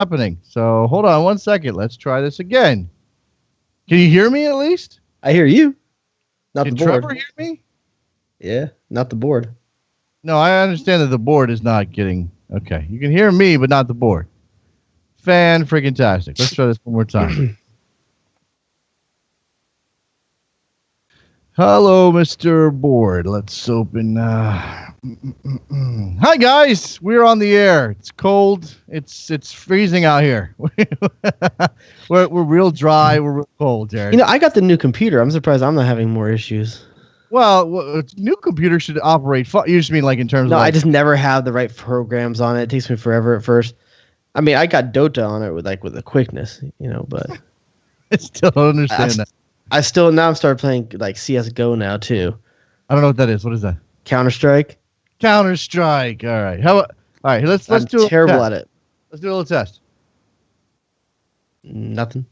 happening. So hold on 1 second. Let's try this again. Can you hear me at least? I hear you. Not Can the board. Trevor hear me? Yeah, not the board. No, I understand that the board is not getting... Okay, you can hear me, but not the board. Fan-freaking-tastic. Let's try this one more time. Hello, Mr. Board. Let's open... Hi, guys. We're on the air. It's cold. It's freezing out here. we're real dry. We're real cold, Jared. You know, I got the new computer. I'm surprised I'm not having more issues. Well, new computer should operate. You just mean like in terms of... No, like, I just never have the right programs on it. It takes me forever at first. I mean, I got Dota on it with the quickness, but I still don't understand that. I still now start playing like CS:GO now too. I don't know what that is. What is that? Counter-Strike. Counter-Strike. All right. All right. Let's do. I'm terrible at it. Let's do a little test. Nothing.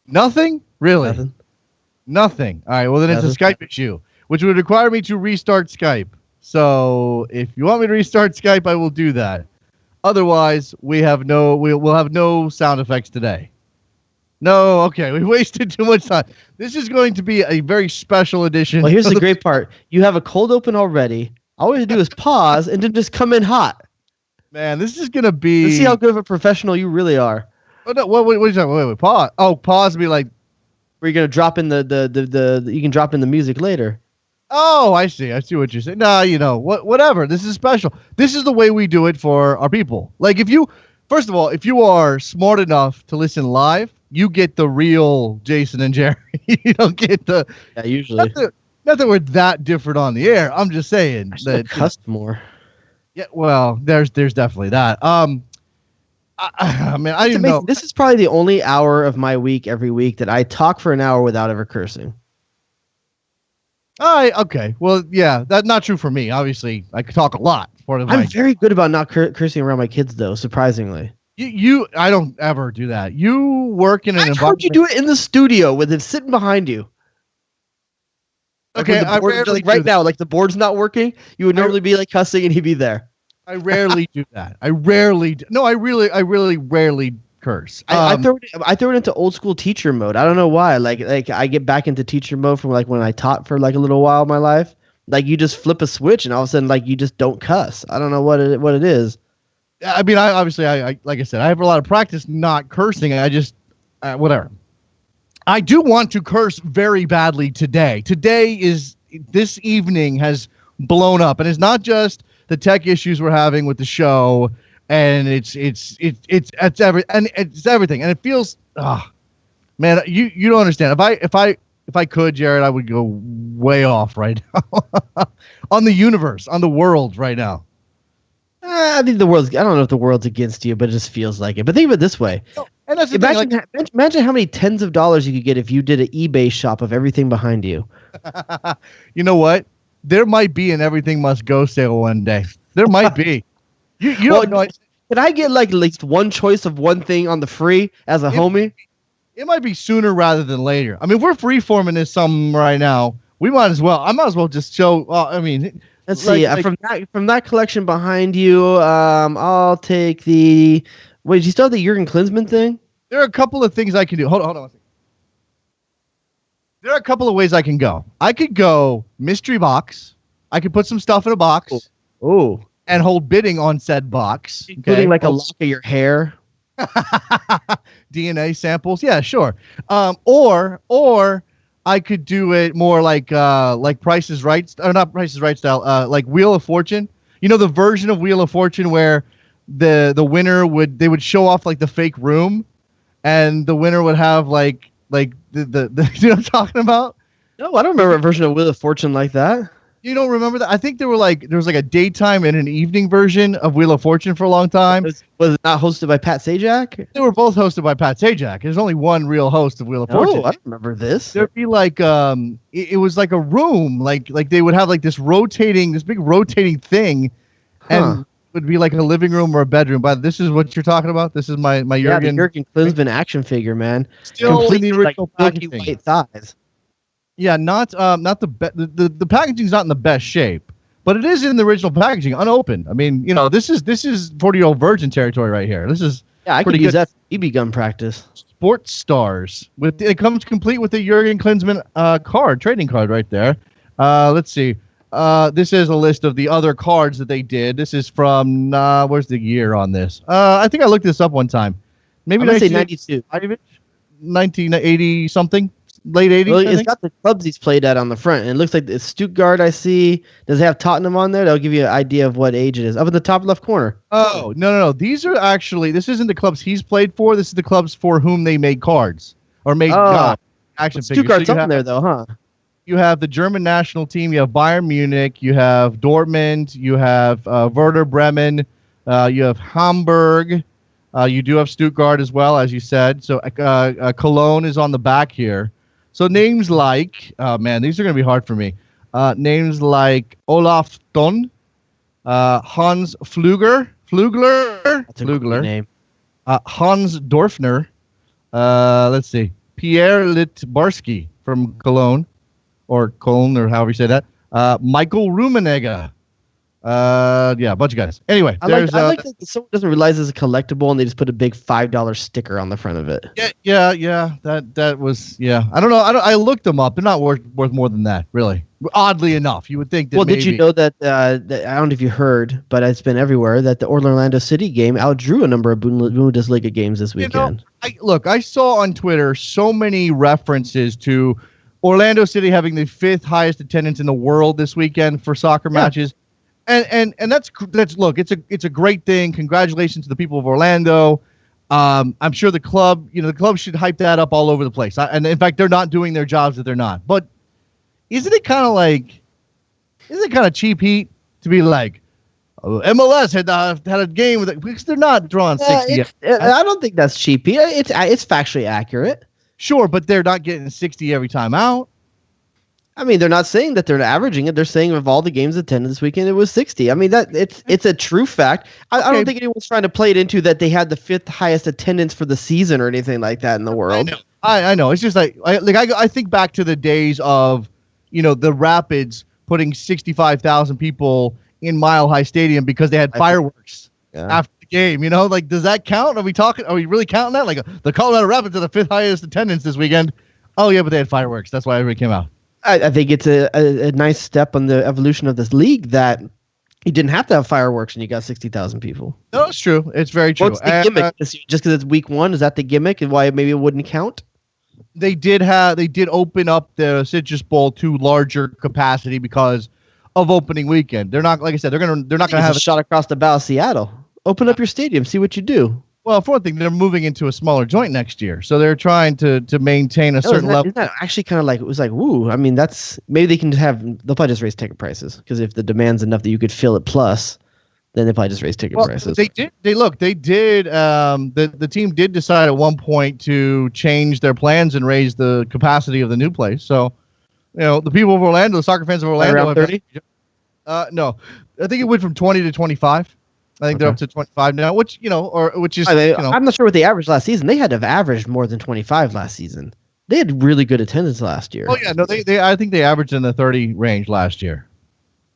Nothing? Really? Nothing. Nothing. All right. Well, then it's a Skype issue, which would require me to restart Skype. So if you want me to restart Skype, I will do that. Otherwise, we'll have no sound effects today. No, okay, we wasted too much time. This is going to be a very special edition. Well, here's the great part. You have a cold open already. All we have to do is pause and then just come in hot. Man, this is going to be... Let's see how good of a professional you really are. Oh, no, what are you talking about? Wait, pause. Oh, pause and be like... Where you're going to drop in you can drop in the music later. Oh, I see what you're saying. No, whatever. This is special. This is the way we do it for our people. Like first of all, if you are smart enough to listen live, you get the real Jason and Jerry. You don't get the... Yeah, usually. Not that we're that different on the air. I'm just saying that... cussed more. Yeah, well, there's definitely that. I mean, I didn't know. This is probably the only hour of my week every week that I talk for an hour without ever cursing. Okay. Well, yeah, that's not true for me. Obviously, I could talk a lot. I'm very good about not cursing around my kids, though, surprisingly. I don't ever do that. You work in an environment... How'd you do it in the studio with it sitting behind you? Okay, I rarely right now, like the board's not working, you would normally be like cussing and he'd be there. I rarely do that. I really rarely curse. I throw it into old school teacher mode. I don't know why. Like I get back into teacher mode from like when I taught for like a little while in my life. Like you just flip a switch and all of a sudden like you just don't cuss. I don't know what it is. I mean, I like I said, I have a lot of practice not cursing. I just whatever. I do want to curse very badly today. This evening has blown up, and it's not just the tech issues we're having with the show, and it's everything, and it feels man, you don't understand. If I could, Jared, I would go way off right now on the universe, on the world right now. I think I don't know if the world's against you, but it just feels like it. But think of it this way. And that's imagine how many tens of dollars you could get if you did an eBay shop of everything behind you. You know what? There might be an Everything Must Go sale one day. There might be. You don't know. Can I get like at least one choice of one thing on the free as a homie? It might be sooner rather than later. I mean, we're freeforming this some right now. I might as well just show. Let's see. From that collection behind you, I'll take the. Wait, did you still have the Jurgen Klinsmann thing? There are a couple of things I can do. Hold on. 1 second. There are a couple of ways I can go. I could go mystery box. I could put some stuff in a box. Oh. And hold bidding on said box. Including like a lock of your hair. DNA samples. Yeah, sure. Or I could do it more like Price is Right, or not Price is Right style, like Wheel of Fortune. You know, the version of Wheel of Fortune where the winner would show off like the fake room, and the winner would have like the you know what I'm talking about? No, I don't remember a version of Wheel of Fortune like that. You don't remember that? I think there was like a daytime and an evening version of Wheel of Fortune for a long time. Was it not hosted by Pat Sajak? They were both hosted by Pat Sajak. There's only one real host of Wheel of Fortune. Oh, I don't remember this. There'd be like it was like a room, like they would have like this big rotating thing, and it would be like a living room or a bedroom. But this is what you're talking about. This is my Jurgen. The Jurgen Klinsmann action figure, man. Still completely in the original packaging. White thighs. Yeah, not the packaging's not in the best shape, but it is in the original packaging, unopened. I mean, this is 40-year-old virgin territory right here. This is I could use that for BB gun practice. Sports Stars it comes complete with the Jurgen Klinsmann trading card right there. Let's see. This is a list of the other cards that they did. This is from where's the year on this? I think I looked this up one time. Maybe 1992. 1980 something, late 80s. Well, it's got the clubs he's played at on the front, and it looks like it's Stuttgart. I see. Does it have Tottenham on there? That'll give you an idea of what age it is. Up at the top left corner. Oh no! These are actually. This isn't the clubs he's played for. This is the clubs for whom they made cards or made action figures. Stuttgart's on there though, huh? You have the German national team. You have Bayern Munich. You have Dortmund. You have Werder Bremen. You have Hamburg. You do have Stuttgart as well, as you said. So Cologne is on the back here. So names like, man, these are going to be hard for me. Names like Olaf Thon, Hans Flugler. That's a good name. Hans Dorfner. Let's see. Pierre Litbarski from Cologne. Or Cologne, or however you say that. Michael Rummenigge. A bunch of guys. Anyway, I like that someone doesn't realize it's a collectible and they just put a big $5 sticker on the front of it. Yeah. That was I don't know. I looked them up. They're not worth more than that, really. Oddly enough, you would think that. Well, did you know that? I don't know if you heard, but it's been everywhere that the Orlando City game outdrew a number of Bundesliga games this weekend. I saw on Twitter so many references to Orlando City having the 5th highest attendance in the world this weekend for soccer matches. And that's look, it's a great thing. Congratulations to the people of Orlando. I'm sure the club should hype that up all over the place. And in fact, they're not doing their jobs that they're not. But isn't it kind of cheap heat to be like, MLS had a game with it, because they're not drawing 60. I don't think that's cheap heat. It's factually accurate. Sure, but they're not getting 60 every time out. I mean, they're not saying that they're averaging it. They're saying of all the games attended this weekend, it was 60. I mean, it's a true fact. I don't think anyone's trying to play it into that they had the 5th highest attendance for the season or anything like that in the world. I know. It's just I think back to the days of, the Rapids putting 65,000 people in Mile High Stadium because they had fireworks after the game. Does that count? Are we really counting that? Like the Colorado Rapids are the 5th highest attendance this weekend. Oh yeah, but they had fireworks. That's why everybody came out. I think it's a nice step on the evolution of this league that you didn't have to have fireworks and you got 60,000 people. No, it's true. It's very true. What's the gimmick? Just because it's week 1, is that the gimmick and why maybe it wouldn't count? They did open up the Citrus Bowl to larger capacity because of opening weekend. They're not, like I said, they're not going to have a shot across the bow of Seattle. Open up your stadium, see what you do. Well, for one thing, they're moving into a smaller joint next year, so they're trying to maintain a certain level. Isn't that actually kind of like, it was like, woo? I mean, that's maybe they'll probably just raise ticket prices, because if the demand's enough that you could fill it plus, then they probably just raise ticket prices. They did. The team did decide at one point to change their plans and raise the capacity of the new place. So, the people of Orlando, the soccer fans of Orlando, around 30. No, I think it went from 20 to 25. I think they're up to 25 now, which is. I'm not sure what they averaged last season. They had to have averaged more than 25 last season. They had really good attendance last year. Oh yeah, no, I think they averaged in the 30 range last year.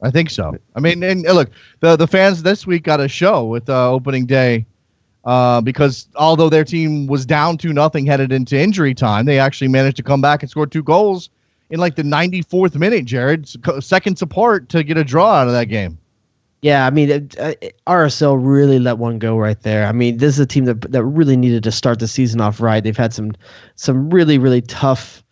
I think so. I mean, and look, the fans this week got a show with opening day, because although their team was down 2-0 headed into injury time, they actually managed to come back and score 2 goals in like the 94th minute. Jared, seconds apart to get a draw out of that game. Yeah, I mean, RSL really let one go right there. I mean, this is a team that really needed to start the season off right. They've had some really, really tough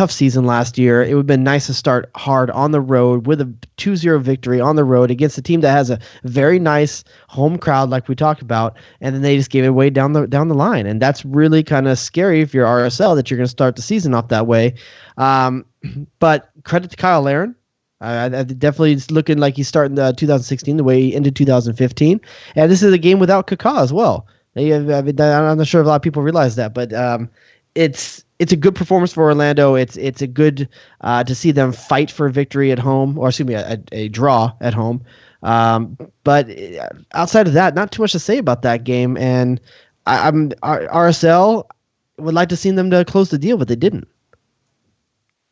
season last year. It would have been nice to start hard on the road with a 2-0 victory on the road against a team that has a very nice home crowd, like we talked about, and then they just gave it away down the line. And that's really kind of scary if you're RSL that you're going to start the season off that way. But credit to Kyle Larin. Definitely it's looking like he's starting 2016 the way he ended 2015. And this is a game without Kaká as well. I'm not sure if a lot of people realize that, but it's a good performance for Orlando. It's a good to see them fight for a victory at home, or excuse me, a draw at home. But outside of that, not too much to say about that game. And RSL would like to see them to close the deal, but they didn't.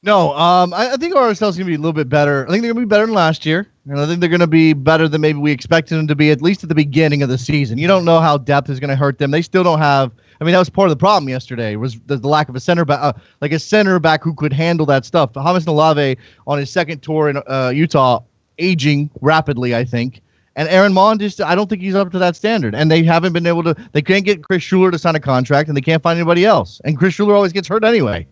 No, I think RSL's going to be a little bit better. I think they're going to be better than last year. And I think they're going to be better than maybe we expected them to be, at least at the beginning of the season. You don't know how depth is going to hurt them. They still don't have. I mean, that was part of the problem yesterday, was the lack of a center back, like a center back who could handle that stuff. Hamas Nalave on his second tour in Utah, aging rapidly, I think. And Aaron Mon I don't think he's up to that standard. And they haven't been able to. They can't get Chris Schuler to sign a contract, and they can't find anybody else. And Chris Schuler always gets hurt anyway.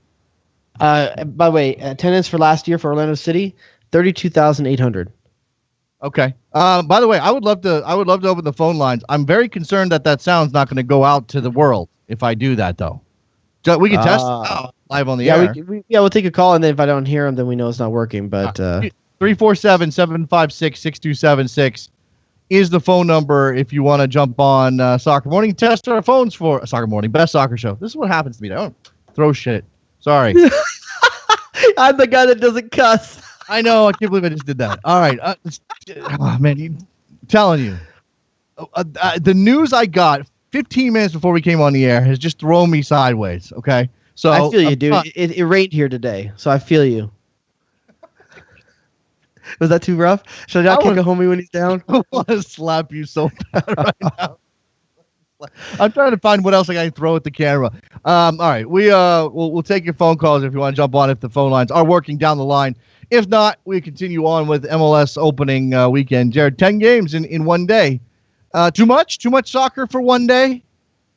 By the way, attendance for last year for Orlando City, 32,800. Okay. By the way, I would love to open the phone lines. I'm very concerned that sound's not going to go out to the world if I do that, though. We can test it live on the air. We'll take a call, and then if I don't hear them, then we know it's not working. But 347-756-6276 is the phone number if you want to jump on Soccer Morning. Test our phones for Soccer Morning, best soccer show. This is what happens to me. I don't throw shit. Sorry. I'm the guy that doesn't cuss. I know. I can't believe I just did that. All right. Oh, man, I'm telling you. The news I got 15 minutes before we came on the air has just thrown me sideways, okay? So I feel you, dude. It rained here today, so I feel you. Was that too rough? Should I not kick a homie when he's down? I want to slap you so bad right now. I'm trying to find what else I can throw at the camera. All right, we'll take your phone calls if you want to jump on if the phone lines are working down the line. If not, we continue on with MLS opening weekend. Jared, 10 games in one day. Too much soccer for one day?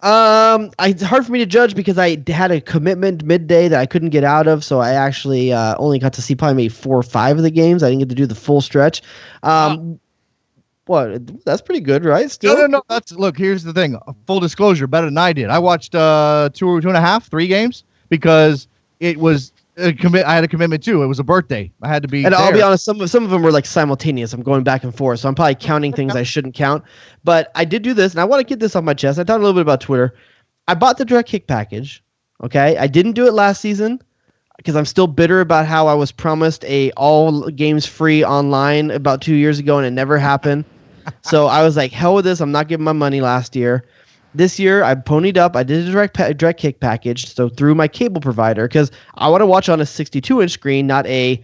It's hard for me to judge because I had a commitment midday that I couldn't get out of, so I actually only got to see probably maybe 4 or 5 of the games. I didn't get to do the full stretch. What? That's pretty good, right? Still? No. Look, here's the thing. Full disclosure, better than I did. I watched 2.5, 3 games because it was I had a commitment too. It was a birthday. I had to be. And there. I'll be honest, some of them were like simultaneous. I'm going back and forth, so I'm probably counting things I shouldn't count. But I did do this, and I want to get this off my chest. I talked a little bit about Twitter. I bought the direct kick package. Okay, I didn't do it last season because I'm still bitter about how I was promised a all games free online about 2 years ago, and it never happened. So I was like, hell with this. I'm not giving my money last year. This year, I ponied up. I did a direct kick package, so through my cable provider, because I want to watch on a 62-inch screen, not a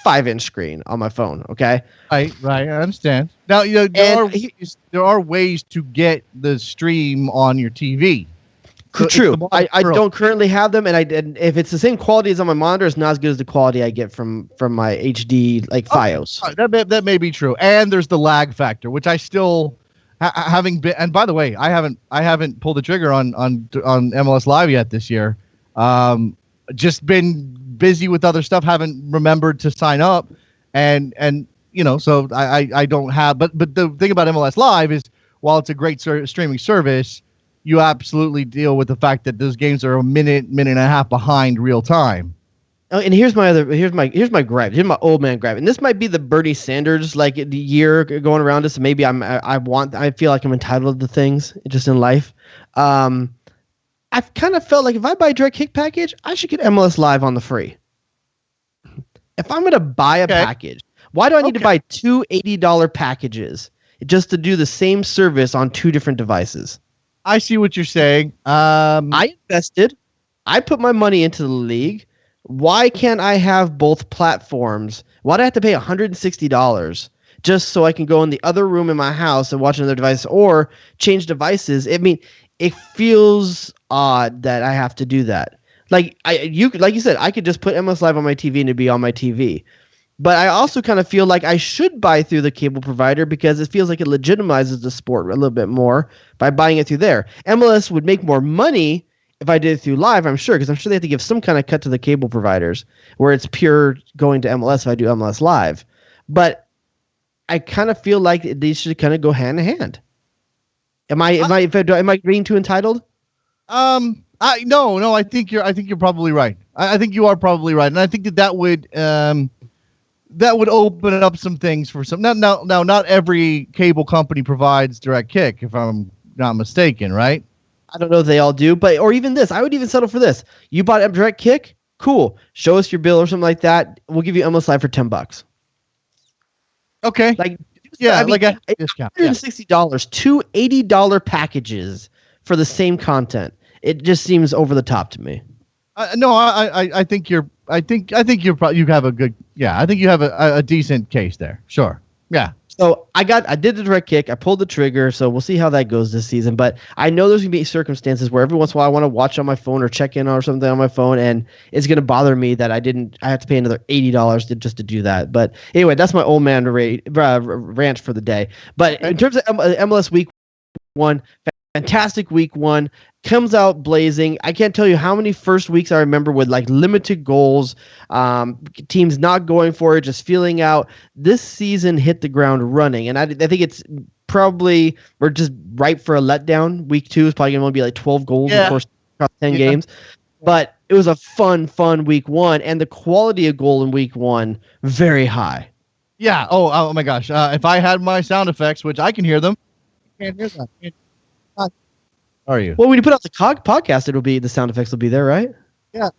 5-inch screen on my phone. Okay. Right. I understand. Now, there are ways to get the stream on your TV. So true. I don't currently have them, and if it's the same quality as on my monitor, it's not as good as the quality I get from my HD like FiOS. That may be true, and there's the lag factor, which I still having been. And by the way, I haven't pulled the trigger on MLS Live yet this year. Just been busy with other stuff. Haven't remembered to sign up, and so I don't have. But the thing about MLS Live is, while it's a great streaming service, you absolutely deal with the fact that those games are a minute and a half behind real time. Oh, and here's my gripe. Here's my old man gripe. And this might be the Bernie Sanders the year going around us. Maybe I feel like I'm entitled to things just in life. I've kind of felt like if I buy a direct kick package, I should get MLS Live on the free. If I'm going to buy a package, why do I need to buy two $80 packages just to do the same service on 2 different devices? I see what you're saying. I invested. I put my money into the league. Why can't I have both platforms? Why do I have to pay $160 just so I can go in the other room in my house and watch another device or change devices? I mean, it feels odd that I have to do that. Like you said, I could just put MLS Live on my TV and it'd be on my TV. But I also kind of feel like I should buy through the cable provider because it feels like it legitimizes the sport a little bit more by buying it through there. MLS would make more money if I did it through Live, I'm sure, because I'm sure they have to give some kind of cut to the cable providers where it's pure going to MLS if I do MLS Live. But I kind of feel like these should kind of go hand in hand. Am I being too entitled? No. I think you're probably right. I think you are probably right, and I think that would open up some things for some. Now, not every cable company provides direct kick, if I'm not mistaken, right? I don't know if they all do, or even this. I would even settle for this. You bought a direct kick? Cool. Show us your bill or something like that. We'll give you MLS Live for $10. Okay. A discount. $160, 2 $80 packages for the same content. It just seems over the top to me. No, I think you're I think you have a good. Yeah, I think you have a decent case there. Sure. Yeah. So I did the direct kick. I pulled the trigger. So we'll see how that goes this season. But I know there's gonna be circumstances where every once in a while I want to watch on my phone or check in or something on my phone, and it's gonna bother me that I have to pay another $80 just to do that. But anyway, that's my old man rant for the day. But in terms of MLS Week 1, fantastic Week 1. Comes out blazing. I can't tell you how many first weeks I remember with like limited goals, teams not going for it, just feeling out. This season hit the ground running, and I think it's probably we're just ripe for a letdown. Week 2 is probably going to be like 12 goals in the first 10 games. But it was a fun Week 1, and the quality of goal in Week 1 very high. Yeah. Oh my gosh. If I had my sound effects, which I can hear them, can't hear them. Are you? Well, when you put out the podcast, the sound effects will be there, right? Yeah.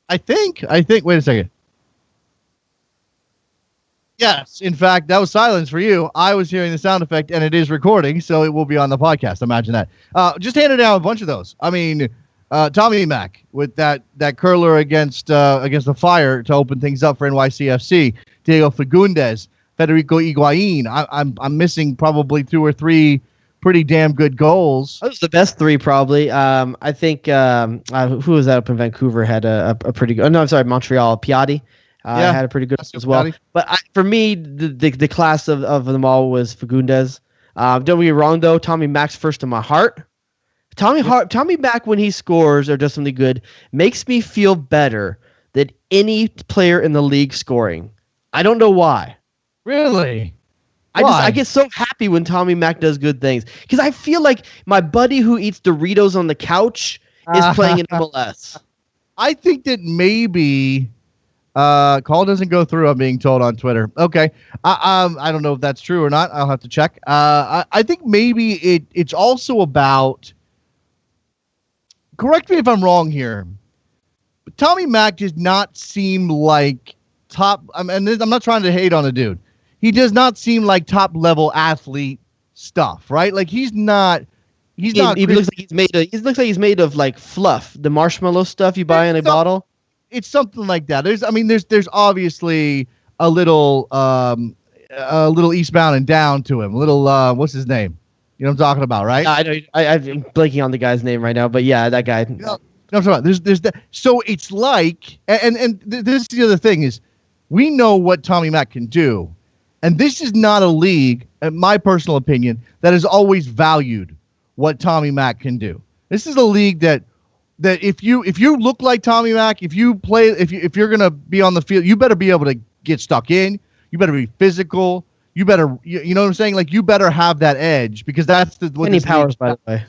I think. Wait a second. Yes. In fact, that was silence for you. I was hearing the sound effect, and it is recording, so it will be on the podcast. Imagine that. Just handed out a bunch of those. I mean, Tommy Mac with that curler against the Fire to open things up for NYCFC. Diego Fagundes, Federico Higuain. I'm missing probably 2 or 3 pretty damn good goals. Those are the best 3 probably. I think who was that up in Vancouver had a pretty good. Oh, no, I'm sorry, Montreal. Piatti had a pretty good as well. Piatti. But for me, the class of them all was Fagundes. Don't get me wrong though, Tommy Mac's first in my heart. Tommy Mac when he scores or does something good makes me feel better than any player in the league scoring. I don't know why. Really? I get so happy when Tommy Mac does good things because I feel like my buddy who eats Doritos on the couch is playing in MLS. I think that maybe call doesn't go through. I'm being told on Twitter. Okay, I don't know if that's true or not. I'll have to check. I think maybe it's also about. Correct me if I'm wrong here, but Tommy Mac does not seem like top. I'm not trying to hate on the dude. He does not seem like top level athlete stuff, right? Like he's not. He looks like he's made of like fluff, the marshmallow stuff you buy in a bottle. It's something like that. There's obviously a little eastbound and down to him. A little what's his name? You know what I'm talking about, right? I know. I'm blanking on the guy's name right now, but yeah, that guy. No, I'm talking about. There's that. So it's like, and this is the other thing is, we know what Tommy Mac can do. And this is not a league, in my personal opinion, that has always valued what Tommy Mac can do. This is a league that if you look like Tommy Mac, if you're gonna be on the field, you better be able to get stuck in. You better be physical. You better, you know what I'm saying? Like you better have that edge because that's what Kenny Powers, by the way.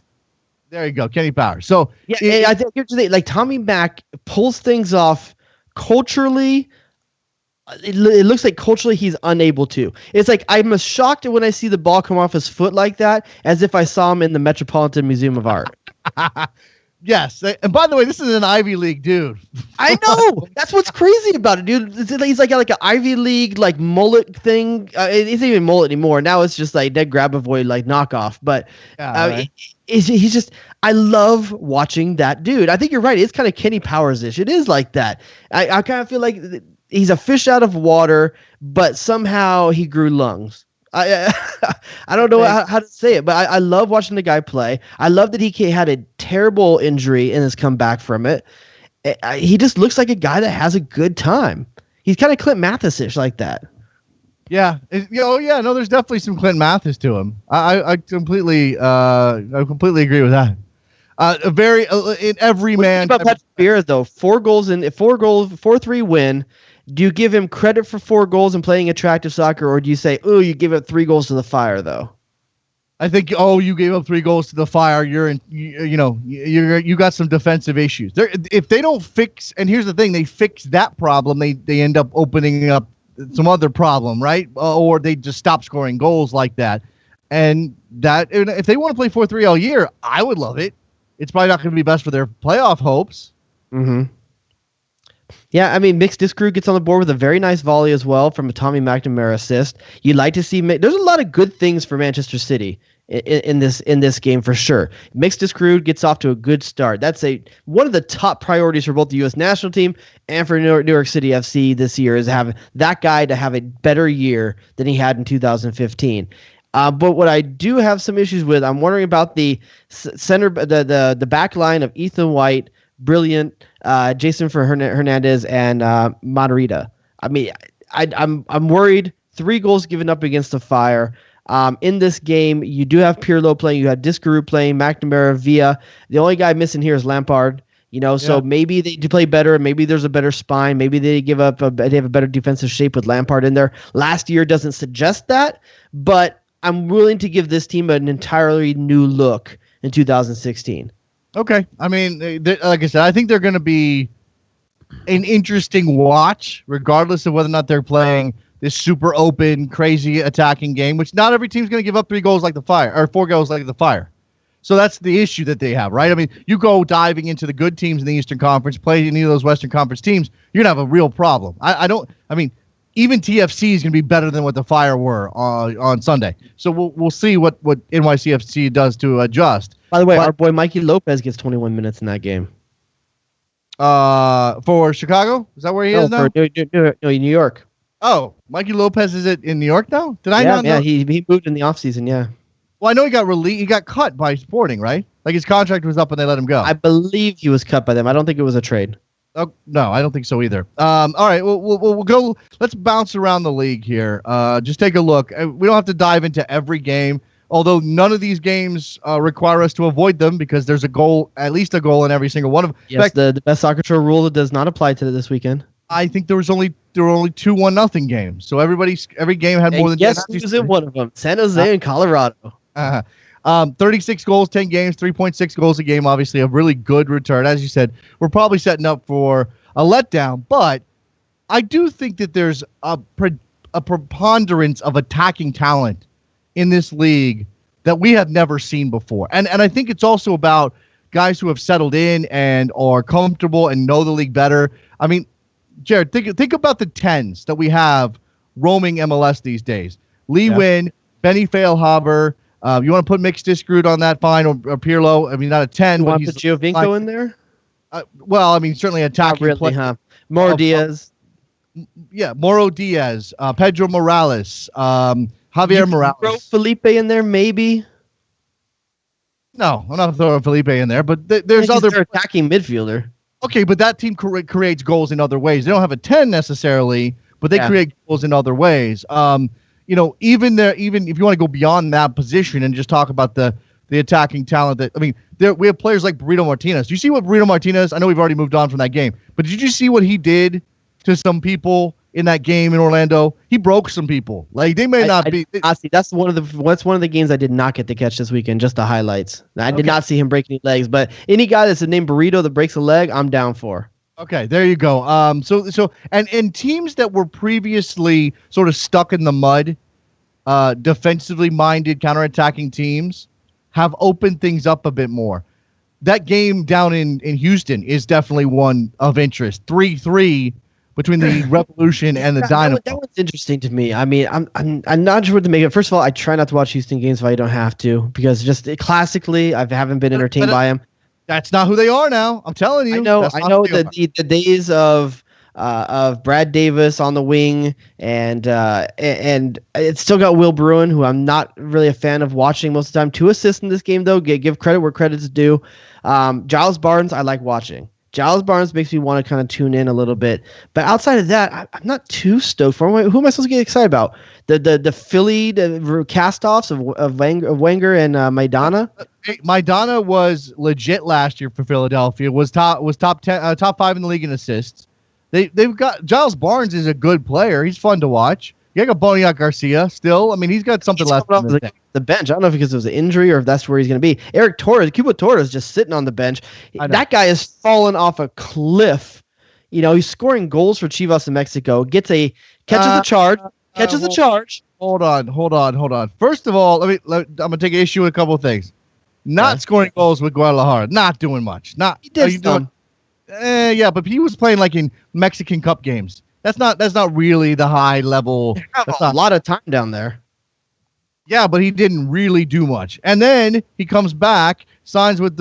There you go, Kenny Powers. So yeah, I think like Tommy Mac pulls things off culturally. It looks like culturally he's unable to. It's like I'm as shocked when I see the ball come off his foot like that as if I saw him in the Metropolitan Museum of Art. Yes. And by the way, this is an Ivy League dude. I know. That's what's crazy about it, dude. He's like an Ivy League like mullet thing. It's not even mullet anymore. Now it's just like Ned Grabavoy like knockoff. But right. He's just. I love watching that dude. I think you're right. It's kind of Kenny Powers-ish. It is like that. I kind of feel like he's a fish out of water, but somehow he grew lungs. I don't know how to say it, but I love watching the guy play. I love that he had a terrible injury and has come back from it. He just looks like a guy that has a good time. He's kind of Clint Mathis-ish like that. Yeah. No, there's definitely some Clint Mathis to him. I completely agree with that. In every man. About Patrick Vieira though, 4-3 win. Do you give him credit for 4 goals and playing attractive soccer, or do you say, "Oh, you give up 3 goals to the Fire"? Though, I think, you gave up 3 goals to the Fire. You got some defensive issues. If they don't fix, and here's the thing, they fix that problem, they end up opening up some other problem, right? Or they just stop scoring goals like that. And that, if they want to play 4-3 all year, I would love it. It's probably not going to be best for their playoff hopes. Mm-hmm. Yeah, I mean, Mix Discrew gets on the board with a very nice volley as well from a Tommy McNamara assist. You'd like to see... There's a lot of good things for Manchester City in this game for sure. Mixed Discrude gets off to a good start. That's one of the top priorities for both the U.S. national team and for New York City FC this year is have that guy to have a better year than he had in 2015. But what I do have some issues with, I'm wondering about the center, the back line of Ethan White, Brilliant, Jason Hernandez, and Matarrita. I mean, I'm worried. 3 goals given up against the Fire. In this game, you do have Pirlo playing, you have Discaru playing, McNamara, Villa. The only guy missing here is Lampard. So maybe they do play better. Maybe there's a better spine. Maybe they they have a better defensive shape with Lampard in there. Last year doesn't suggest that, but I'm willing to give this team an entirely new look in 2016. Okay. I mean, like I said, I think they're going to be an interesting watch, regardless of whether or not they're playing this super open, crazy attacking game, which not every team's going to give up 3 goals like the Fire, or 4 goals like the Fire. So that's the issue that they have, right? I mean, you go diving into the good teams in the Eastern Conference, play any of those Western Conference teams, you're going to have a real problem. I mean, even TFC is going to be better than what the Fire were on Sunday. So we'll see what NYCFC does to adjust. By the way, our boy Mikey Lopez gets 21 minutes in that game. For Chicago? Is that where he is now? No, New York. Oh, Mikey Lopez is in New York now? Did I not know? Yeah, he moved in the offseason, yeah. Well, I know he got released. He got cut by Sporting, right? Like his contract was up and they let him go. I believe he was cut by them. I don't think it was a trade. Oh, no, I don't think so either. All right, we'll go. Let's bounce around the league here. Just take a look. We don't have to dive into every game, although none of these games require us to avoid them because there's at least a goal in every single one of them. Yes, fact, the best soccer show rule does not apply to this weekend. I think there were only 2 1-0 games, so every game had more than. Yes, who's in one of them? San Jose and Colorado. 36 goals, 10 games, 3.6 goals a game. Obviously, a really good return. As you said, we're probably setting up for a letdown, but I do think that there's a preponderance of attacking talent in this league that we have never seen before. And I think it's also about guys who have settled in and are comfortable and know the league better. I mean, Jared, think about the 10s that we have roaming MLS these days. Lee Wynn, Benny Feilhaber. You want to put Mixed Discrude on that, fine, or Pirlo. I mean, not a 10. You want to put Giovinco in there? Well, I mean, certainly attacking. Not really, huh? Mauro Diaz. Mauro Diaz, Pedro Morales, Javier Morales. Throw Felipe in there, maybe? No, I'm not throwing Felipe in there, but there's other attacking midfielder. Okay, but that team creates goals in other ways. They don't have a 10 necessarily, but they create goals in other ways. Even if you want to go beyond that position and just talk about the attacking talent we have players like Burrito Martinez. Do you see what Burrito Martinez? I know we've already moved on from that game, but did you see what he did to some people in that game in Orlando? He broke some people. Like they may not be. Honestly, that's one of the games I did not get to catch this weekend. Just the highlights. I did not see him break any legs, but any guy that's named Burrito that breaks a leg, I'm down for. Okay, there you go. And teams that were previously sort of stuck in the mud, defensively minded, counterattacking teams have opened things up a bit more. That game down in Houston is definitely one of interest. 3-3 between the Revolution and the Dynamo. That one's interesting to me. I mean, I'm not sure what to make of it. First of all, I try not to watch Houston games if I don't have to, because just classically, I haven't been entertained by them. That's not who they are now. I'm telling you. I know the days of Brad Davis on the wing, and it's still got Will Bruin, who I'm not really a fan of watching most of the time. 2 assists in this game, though. Give credit where credit's due. Giles Barnes, I like watching. Giles Barnes makes me want to kind of tune in a little bit. But outside of that, I'm not too stoked for him. Who am I supposed to get excited about? The Philly cast-offs of Wenger and Maidana? Maidana was legit last year for Philadelphia. Was top 10, top 5 in the league in assists. They've got Giles Barnes is a good player. He's fun to watch. You got Boniek Garcia still. I mean, he's got something left on the bench. I don't know if because it was an injury or if that's where he's going to be. Eric Torres, Cubo Torres, just sitting on the bench. That guy is fallen off a cliff. He's scoring goals for Chivas in Mexico. Catches the charge. Hold on. First of all, I'm gonna take issue with a couple of things. Not scoring goals with Guadalajara. Not doing much. He did some. Yeah, but he was playing like in Mexican Cup games. That's not really the high level. A lot of time down there. Yeah, but he didn't really do much. And then he comes back, signs with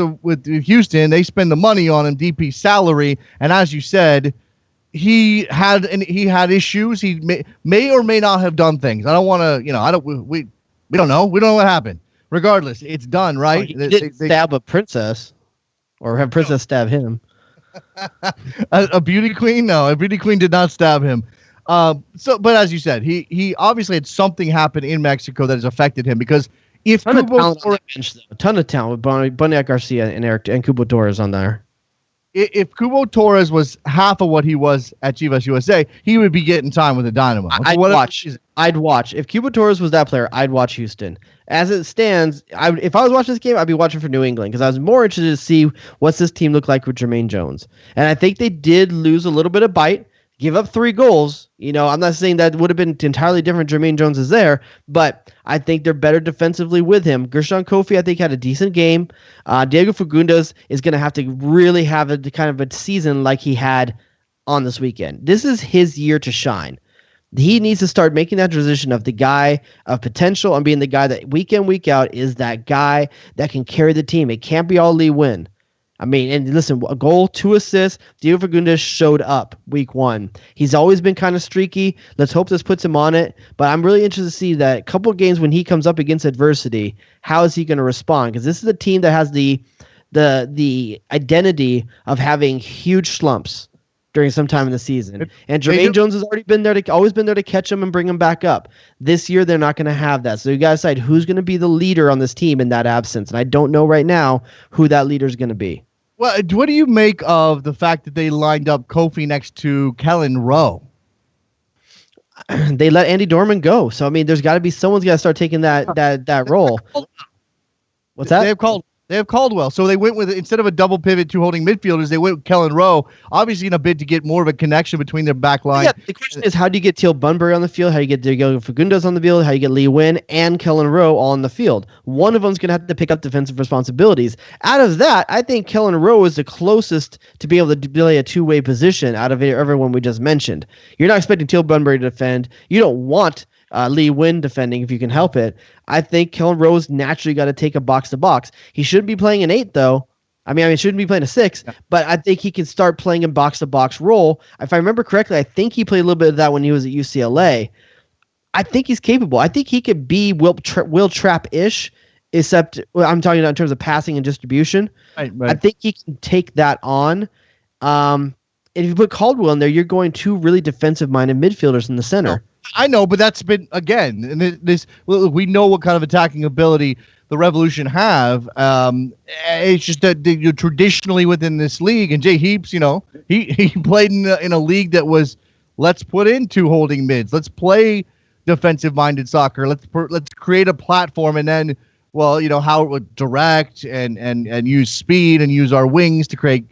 Houston. They spend the money on him, DP salary, and as you said, he had issues. He may or may not have done things. I don't want to, I don't we don't know. We don't know what happened. Regardless, it's done, right? He didn't stab a princess, or have princess stab him. a beauty queen? No, a beauty queen did not stab him. But as you said, he obviously had something happen in Mexico that has affected him because if a ton of talent with Boniek Garcia and Cubo Torres on there. If Cubo Torres was half of what he was at Chivas USA, he would be getting time with the Dynamo. I'd watch. If Cubo Torres was that player, I'd watch Houston. As it stands, if I was watching this game, I'd be watching for New England because I was more interested to see what's this team look like with Jermaine Jones. And I think they did lose a little bit of bite, give up 3 goals. I'm not saying that would have been entirely different. Jermaine Jones is there, but I think they're better defensively with him. Gershon Kofi, I think, had a decent game. Diego Fagundes is going to have to really have a kind of a season like he had on this weekend. This is his year to shine. He needs to start making that transition of the guy of potential and being the guy that week in, week out is that guy that can carry the team. It can't be all Lee Win. I mean, and listen, a goal, 2 assists. Diego Fagundes showed up week 1. He's always been kind of streaky. Let's hope this puts him on it. But I'm really interested to see that couple of games when he comes up against adversity, how is he going to respond? Because this is a team that has the identity of having huge slumps during some time in the season. And Jermaine Jones has always been there to catch him and bring him back up. This year, they're not going to have that. So you got to decide who's going to be the leader on this team in that absence. And I don't know right now who that leader is going to be. Well, what do you make of the fact that they lined up Kofi next to Kellen Rowe? They let Andy Dorman go. So, I mean, there's got to be someone's got to start taking that role. What's that? They have Caldwell. So they went with, instead of a double pivot, 2 holding midfielders, they went with Kellen Rowe, obviously in a bid to get more of a connection between their back line. Yeah, the question is, how do you get Teal Bunbury on the field? How do you get Diego Fagundes on the field? How do you get Lee Win and Kellen Rowe all on the field? One of them's going to have to pick up defensive responsibilities. Out of that, I think Kellen Rowe is the closest to be able to play a 2-way position out of everyone we just mentioned. You're not expecting Teal Bunbury to defend. You don't want Lee Win defending if you can help it. I think Kellen Rowe's naturally got to take a box-to-box. He shouldn't be playing an 8, though. I mean, he shouldn't be playing a 6, but I think he can start playing in box-to-box role. If I remember correctly, I think he played a little bit of that when he was at UCLA. I think he's capable. I think he could be Will Trapp-ish, except I'm talking about in terms of passing and distribution. Right. I think he can take that on. And if you put Caldwell in there, you're going 2 really defensive-minded midfielders in the center. I know, but that's been, again, and we know what kind of attacking ability the Revolution have. It's just that traditionally within this league, and Jay Heaps, he played in a league that was, let's put in 2 holding mids, let's play defensive-minded soccer, let's create a platform, and then, how it would direct and use speed and use our wings to create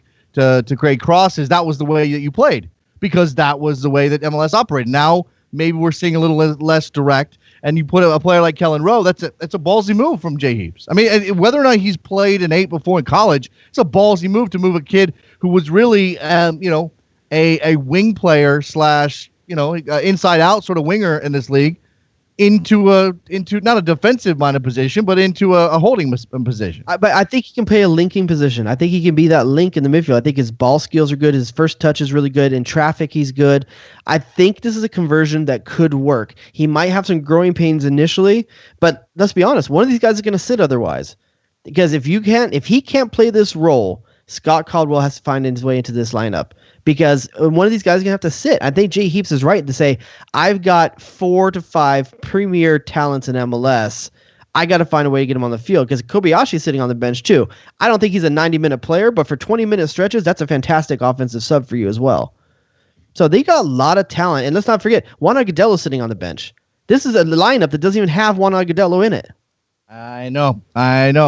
crosses. That was the way that you played because that was the way that MLS operated. Now, maybe we're seeing a little less direct, and you put a player like Kellen Rowe. That's a ballsy move from Jay Heaps. I mean, whether or not he's played an 8 before in college, it's a ballsy move to move a kid who was really, a wing player / inside out sort of winger in this league into not a defensive minded position, but into a holding position. But I think he can play a linking position. I think he can be that link in the midfield. I think his ball skills are good. His first touch is really good. In traffic, he's good. I think this is a conversion that could work. He might have some growing pains initially, but let's be honest, one of these guys is going to sit otherwise. Because if he can't play this role, Scott Caldwell has to find his way into this lineup. Because one of these guys is going to have to sit. I think Jay Heaps is right to say, I've got 4 to 5 premier talents in MLS. I got to find a way to get him on the field because Kobayashi is sitting on the bench too. I don't think he's a 90-minute player, but for 20-minute stretches, that's a fantastic offensive sub for you as well. So they got a lot of talent. And let's not forget, Juan Agudelo is sitting on the bench. This is a lineup that doesn't even have Juan Agudelo in it. I know.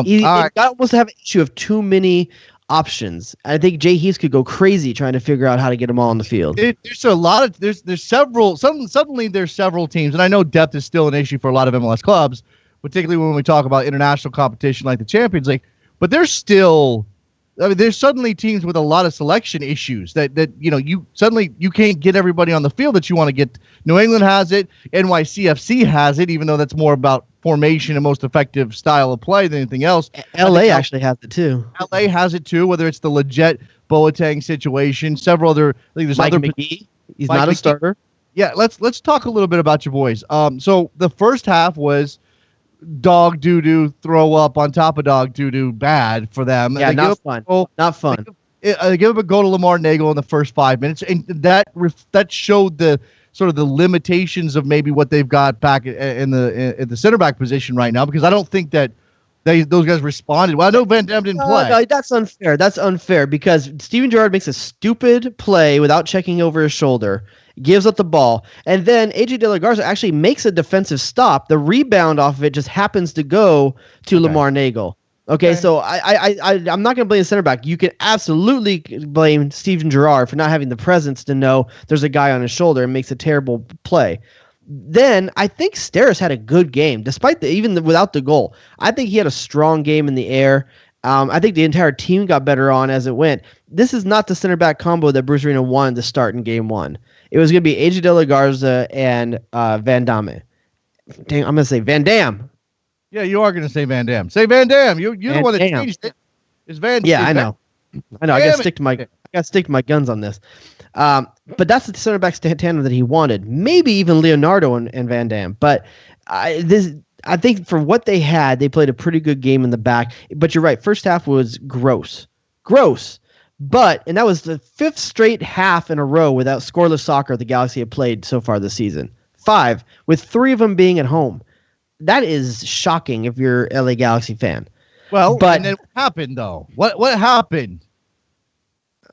You got almost have an issue of too many options. I think Jay Heaps could go crazy trying to figure out how to get them all on the field. There's several teams, and I know depth is still an issue for a lot of MLS clubs, particularly when we talk about international competition like the Champions League. But there's suddenly teams with a lot of selection issues that you can't get everybody on the field that you want to get. New England has it, NYCFC has it, even though that's more about formation and most effective style of play than anything else. LA actually has it too. LA has it too, whether it's the legit Boateng situation, several other. I think there's Mike other. McGee, he's Mike not a McGee. starter. Yeah, let's talk a little bit about your boys. So the first half was dog doo doo, throw up on top of dog doo doo, bad for them. Yeah, not fun. Not fun. They give up a goal to Lamar Nagel in the first 5 minutes, and that showed the sort of the limitations of maybe what they've got back in the center back position right now. Because I don't think that those guys responded. Well, I know Van Dam didn't play. No, that's unfair. That's unfair because Steven Gerrard makes a stupid play without checking over his shoulder, gives up the ball, and then AJ De La Garza actually makes a defensive stop. The rebound off of it just happens to go to Lamar Nagel. Okay, so I'm not going to blame the center back. You can absolutely blame Steven Gerrard for not having the presence to know there's a guy on his shoulder and makes a terrible play. Then I think Steres had a good game, despite without the goal. I think he had a strong game in the air. I think the entire team got better on as it went. This is not the center back combo that Bruce Arena wanted to start in game one. It was going to be AJ De La Garza and Van Damme. Dang, I'm going to say Van Dam. Yeah, you are going to say Van Dam. Say Van Dam. You're the one that changed it. It's Van. Yeah, I know. I got to stick to my guns on this. But that's the center back tandem that he wanted. Maybe even Leonardo and Van Dam. But I think for what they had, they played a pretty good game in the back. But you're right. First half was gross. And that was the 5th straight half in a row without scoreless soccer the Galaxy have played so far this season. 5, with 3 of them being at home. That is shocking if you're an LA Galaxy fan. Well, and then what happened though? What happened?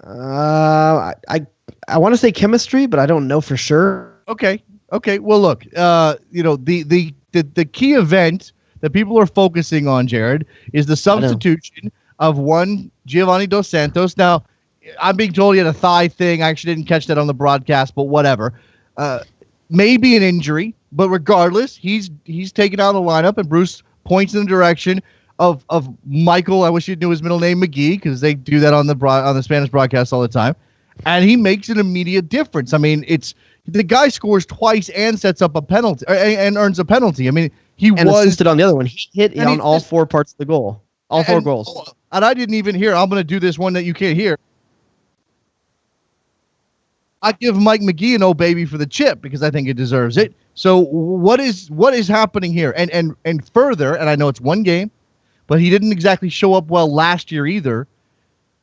I want to say chemistry, but I don't know for sure. Okay. Well, look, the key event that people are focusing on, Jared, is the substitution of one Giovanni Dos Santos. Now, I'm being told he had a thigh thing. I actually didn't catch that on the broadcast, but whatever. Maybe an injury, but regardless, he's taken out of the lineup, and Bruce points in the direction of Michael. I wish you knew his middle name, McGee, because they do that on the Spanish broadcast all the time, and he makes an immediate difference. I mean, it's the guy scores twice and sets up a penalty and earns a penalty. I mean, he assisted on the other one. He hit on all 4 parts of the goal, all 4 goals. And I didn't even hear. I'm going to do this one that you can't hear. I give Mike McGee an old baby for the chip because I think it deserves it. So what is happening here? And further, and I know it's one game, but he didn't exactly show up well last year either.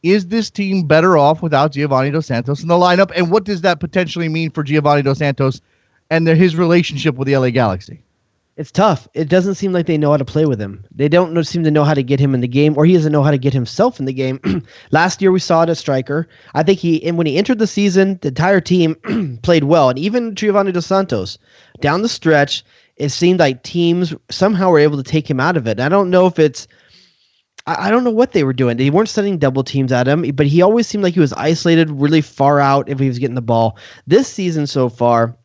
Is this team better off without Giovanni Dos Santos in the lineup? And what does that potentially mean for Giovanni Dos Santos and his relationship with the LA Galaxy? It's tough. It doesn't seem like they know how to play with him. They don't seem to know how to get him in the game, or he doesn't know how to get himself in the game. Last year we saw it as striker. I think when he entered the season, the entire team played well, and even Giovanni Dos Santos down the stretch, it seemed like teams somehow were able to take him out of it. And I don't know if it's I don't know what they were doing. They weren't setting double teams at him, but he always seemed like he was isolated really far out if he was getting the ball. This season so far,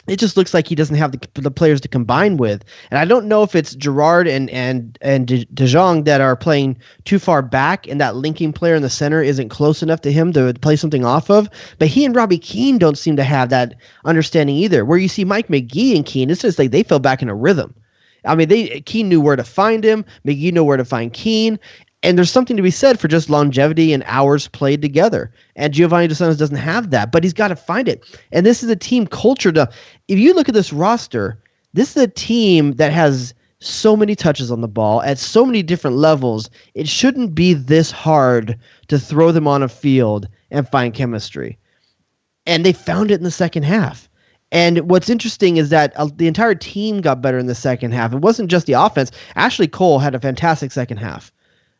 it just looks like he doesn't have the players to combine with. And I don't know if it's Gerrard and De Jong that are playing too far back, and that linking player in the center isn't close enough to him to play something off of. But he and Robbie Keane don't seem to have that understanding either. Where you see Mike McGee and Keane, it's just like they fell back in a rhythm. I mean, Keane knew where to find him. McGee knew where to find Keane. And there's something to be said for just longevity and hours played together. And Giovanni Dos Santos doesn't have that, but he's got to find it. And this is a team culture. If you look at this roster, this is a team that has so many touches on the ball at so many different levels. It shouldn't be this hard to throw them on a field and find chemistry. And they found it in the second half. And what's interesting is that the entire team got better in the second half. It wasn't just the offense. Ashley Cole had a fantastic second half.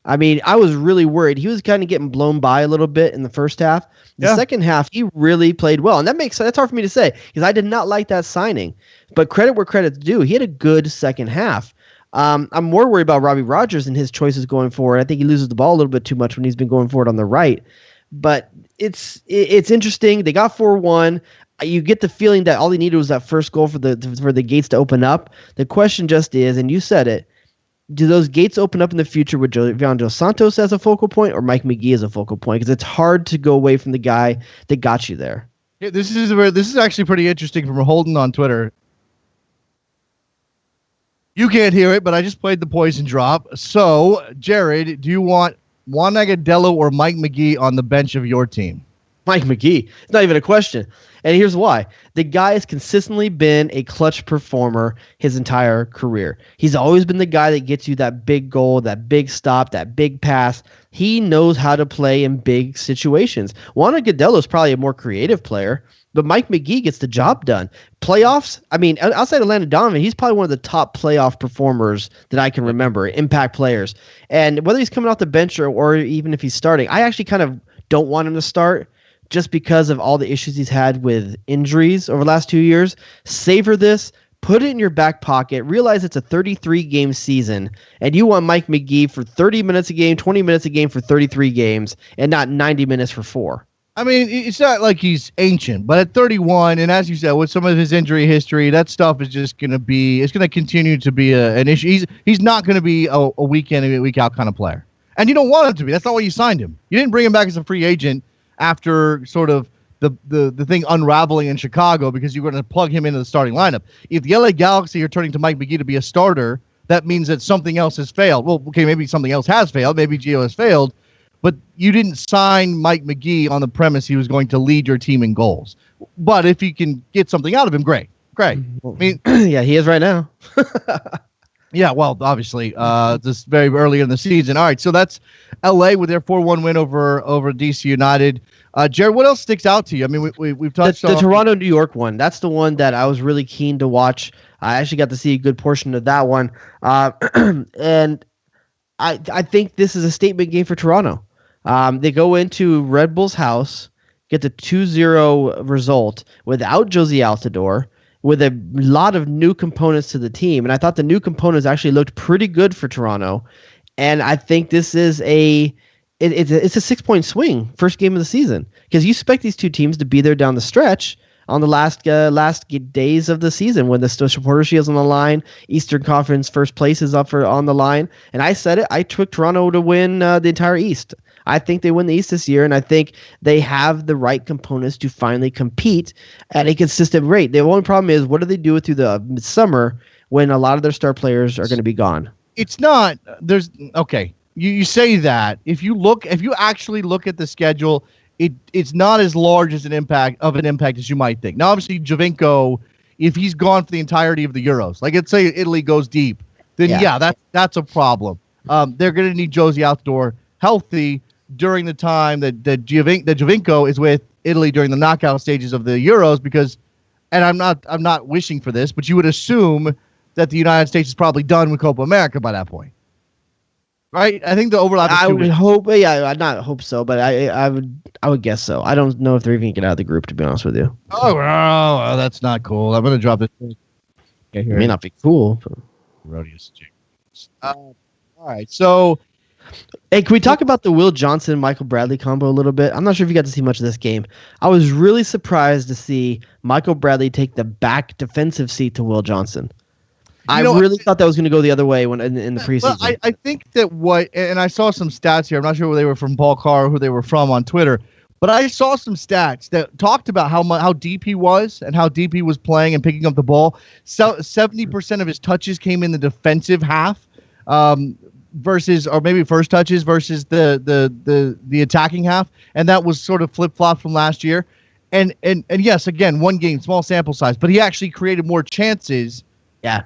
I mean, I was really worried. He was kind of getting blown by a little bit in the first half. The second half, he really played well. And that's hard for me to say because I did not like that signing. But credit where credit's due. He had a good second half. I'm more worried about Robbie Rogers and his choices going forward. I think he loses the ball a little bit too much when he's been going forward on the right. But it's interesting. They got 4-1. You get the feeling that all they needed was that first goal for the gates to open up. The question just is, and you said it, do those gates open up in the future with Giovanni Dos Santos as a focal point or Mike McGee as a focal point? Because it's hard to go away from the guy that got you there. Yeah, this is actually pretty interesting from Holden on Twitter. You can't hear it, but I just played the poison drop. So, Jared, do you want Juan Agudelo or Mike McGee on the bench of your team? Mike McGee. It's not even a question. And here's why. The guy has consistently been a clutch performer his entire career. He's always been the guy that gets you that big goal, that big stop, that big pass. He knows how to play in big situations. Juan Agudelo is probably a more creative player, but Mike McGee gets the job done. Playoffs, I mean, outside of Landon Donovan, he's probably one of the top playoff performers that I can remember, impact players. And whether he's coming off the bench or even if he's starting, I actually kind of don't want him to start just because of all the issues he's had with injuries over the last 2 years. Savor this, put it in your back pocket, realize it's a 33-game season, and you want Mike McGee for 30 minutes a game, 20 minutes a game for 33 games, and not 90 minutes for 4. I mean, it's not like he's ancient, but at 31, and as you said, with some of his injury history, that stuff is just going to be, it's going to continue to be an issue. He's not going to be a week in and week out kind of player. And you don't want him to be. That's not why you signed him. You didn't bring him back as a free agent after sort of the thing unraveling in Chicago because you were going to plug him into the starting lineup. If the LA Galaxy are turning to Mike McGee to be a starter, that means that something else has failed. Well, okay, maybe something else has failed. Maybe Gio has failed. But you didn't sign Mike McGee on the premise he was going to lead your team in goals. But if you can get something out of him, great. I mean, yeah, he is right now. Yeah, well, obviously, this very early in the season. All right, so that's LA with their 4-1 win over DC United. Jared, what else sticks out to you? I mean, we've touched the on Toronto-New York one. That's the one that I was really keen to watch. I actually got to see a good portion of that one. And I think this is a statement game for Toronto. They go into Red Bull's house, get the 2-0 result without Josie Altidore, with a lot of new components to the team. And I thought the new components actually looked pretty good for Toronto. And I think this is it's a 6-point swing, first game of the season, because you expect these two teams to be there down the stretch on the last days of the season when the Supporter Shield's on the line, Eastern Conference first place is on the line. And I said it, I took Toronto to win the entire East. I think they win the East this year, and I think they have the right components to finally compete at a consistent rate. The only problem is, what do they do through the summer when a lot of their star players are going to be gone? It's not. There's okay. You say that. If you actually look at the schedule, it's not as large as an impact as you might think. Now, obviously, Giovinco, if he's gone for the entirety of the Euros, like let's say Italy goes deep, then that's a problem. They're going to need Josie Altidore healthy during the time that Giovinco is with Italy during the knockout stages of the Euros, because, and I'm not wishing for this, but you would assume that the United States is probably done with Copa America by that point, right? I think the overlap is I would hope, I'd not hope so, but I would guess so. I don't know if they're even going to get out of the group, to be honest with you. Oh, that's not cool. I'm going to drop this. It may not be cool. But... Rodius. All right, so. Hey, can we talk about the Will Johnson-Michael Bradley combo a little bit? I'm not sure if you got to see much of this game. I was really surprised to see Michael Bradley take the back defensive seat to Will Johnson. I really thought that was going to go the other way when in the preseason. Well, I think that and I saw some stats here. I'm not sure whether they were from Paul Carr or who they were from on Twitter, but I saw some stats that talked about how deep he was and how deep he was playing and picking up the ball. So 70% of his touches came in the defensive half. Versus, or maybe first touches versus the attacking half, and that was sort of flip flop from last year. And yes, again, one game, small sample size, but he actually created more chances. Yeah.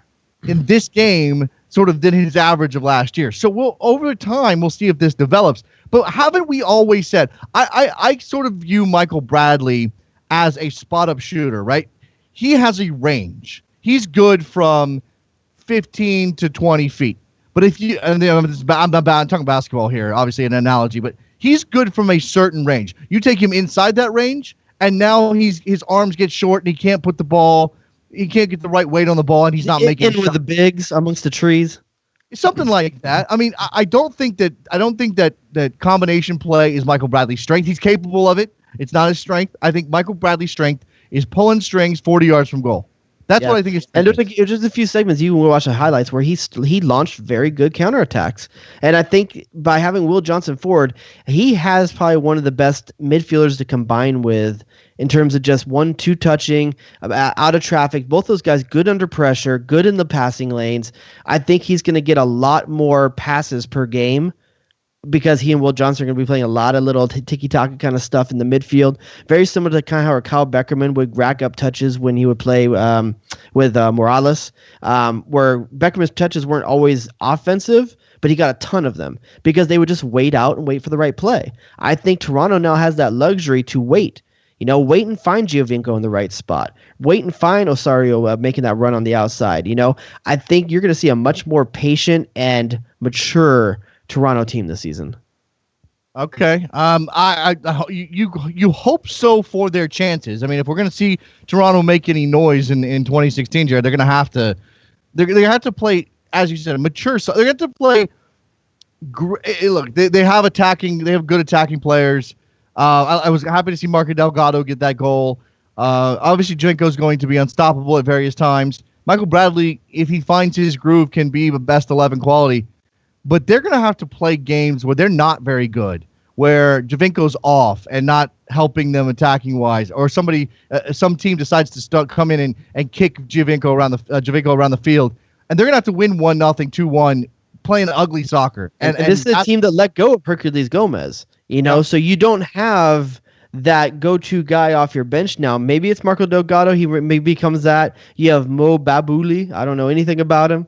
In this game, sort of than his average of last year. So over time we'll see if this develops. But haven't we always said? I sort of view Michael Bradley as a spot up shooter, right? He has a range. He's good from 15 to 20 feet. But if you, and I'm talking basketball here, obviously an analogy, but he's good from a certain range. You take him inside that range, and now his arms get short, and he can't put the ball, he can't get the right weight on the ball, and he's not making in with the bigs amongst the trees, something like that. I mean, I don't think that combination play is Michael Bradley's strength. He's capable of it. It's not his strength. I think Michael Bradley's strength is pulling strings 40 yards from goal. That's what I think is. And there's just a few segments you can watch the highlights where he launched very good counterattacks. And I think by having Will Johnson forward, he has probably one of the best midfielders to combine with in terms of just 1-2 touching, out of traffic. Both those guys good under pressure, good in the passing lanes. I think he's going to get a lot more passes per game because he and Will Johnson are going to be playing a lot of little tiki-taka kind of stuff in the midfield. Very similar to kind of how Kyle Beckerman would rack up touches when he would play with Morales, where Beckerman's touches weren't always offensive, but he got a ton of them because they would just wait out and wait for the right play. I think Toronto now has that luxury to wait. Wait and find Giovinco in the right spot. Wait and find Osorio making that run on the outside. I think you're going to see a much more patient and mature Toronto team this season. Okay. You hope so for their chances. I mean, if we're going to see Toronto make any noise in 2016, Jared, they're going to have to. They're going to have to play, as you said, mature. So they're going to have to play. Look, they have attacking. They have good attacking players. I was happy to see Marco Delgado get that goal. Obviously, Giovinco's going to be unstoppable at various times. Michael Bradley, if he finds his groove, can be the best 11 quality. But they're going to have to play games where they're not very good, where Giovinco's off and not helping them attacking-wise, or some team decides to come in and kick Giovinco around the field. And they're going to have to win 1-0, 2-1, playing ugly soccer. And this is a team that let go of Herculez Gomez. So you don't have that go-to guy off your bench now. Maybe it's Marco Delgado. He maybe becomes that. You have Mo Babouli. I don't know anything about him,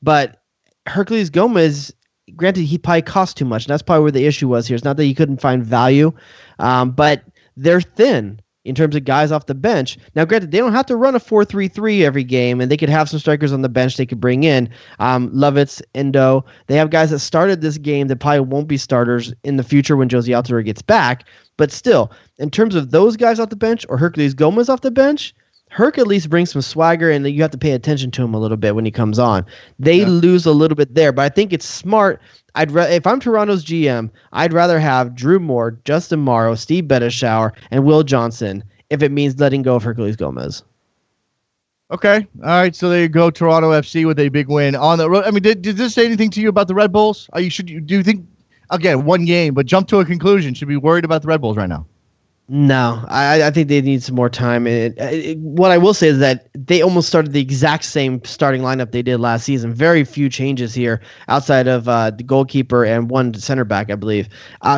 but Herculez Gomez, granted, he probably cost too much. And that's probably where the issue was here. It's not that you couldn't find value, but they're thin in terms of guys off the bench. Now, granted, they don't have to run a 4-3-3 every game, and they could have some strikers on the bench they could bring in. Lovitz, Endo. They have guys that started this game that probably won't be starters in the future when Josie Altidore gets back. But still, in terms of those guys off the bench or Herculez Gomez off the bench, Herc at least brings some swagger, and you have to pay attention to him a little bit when he comes on. They lose a little bit there, but I think it's smart. If I'm Toronto's GM, I'd rather have Drew Moore, Justin Morrow, Steve Bettesauer, and Will Johnson if it means letting go of Herculez Gomez. Okay. All right. So there you go. Toronto FC with a big win on the road. I mean, did this say anything to you about the Red Bulls? Do you think, again, one game, but jump to a conclusion, should be worried about the Red Bulls right now? No, I think they need some more time. What I will say is that they almost started the exact same starting lineup they did last season. Very few changes here outside of the goalkeeper and one center back, I believe.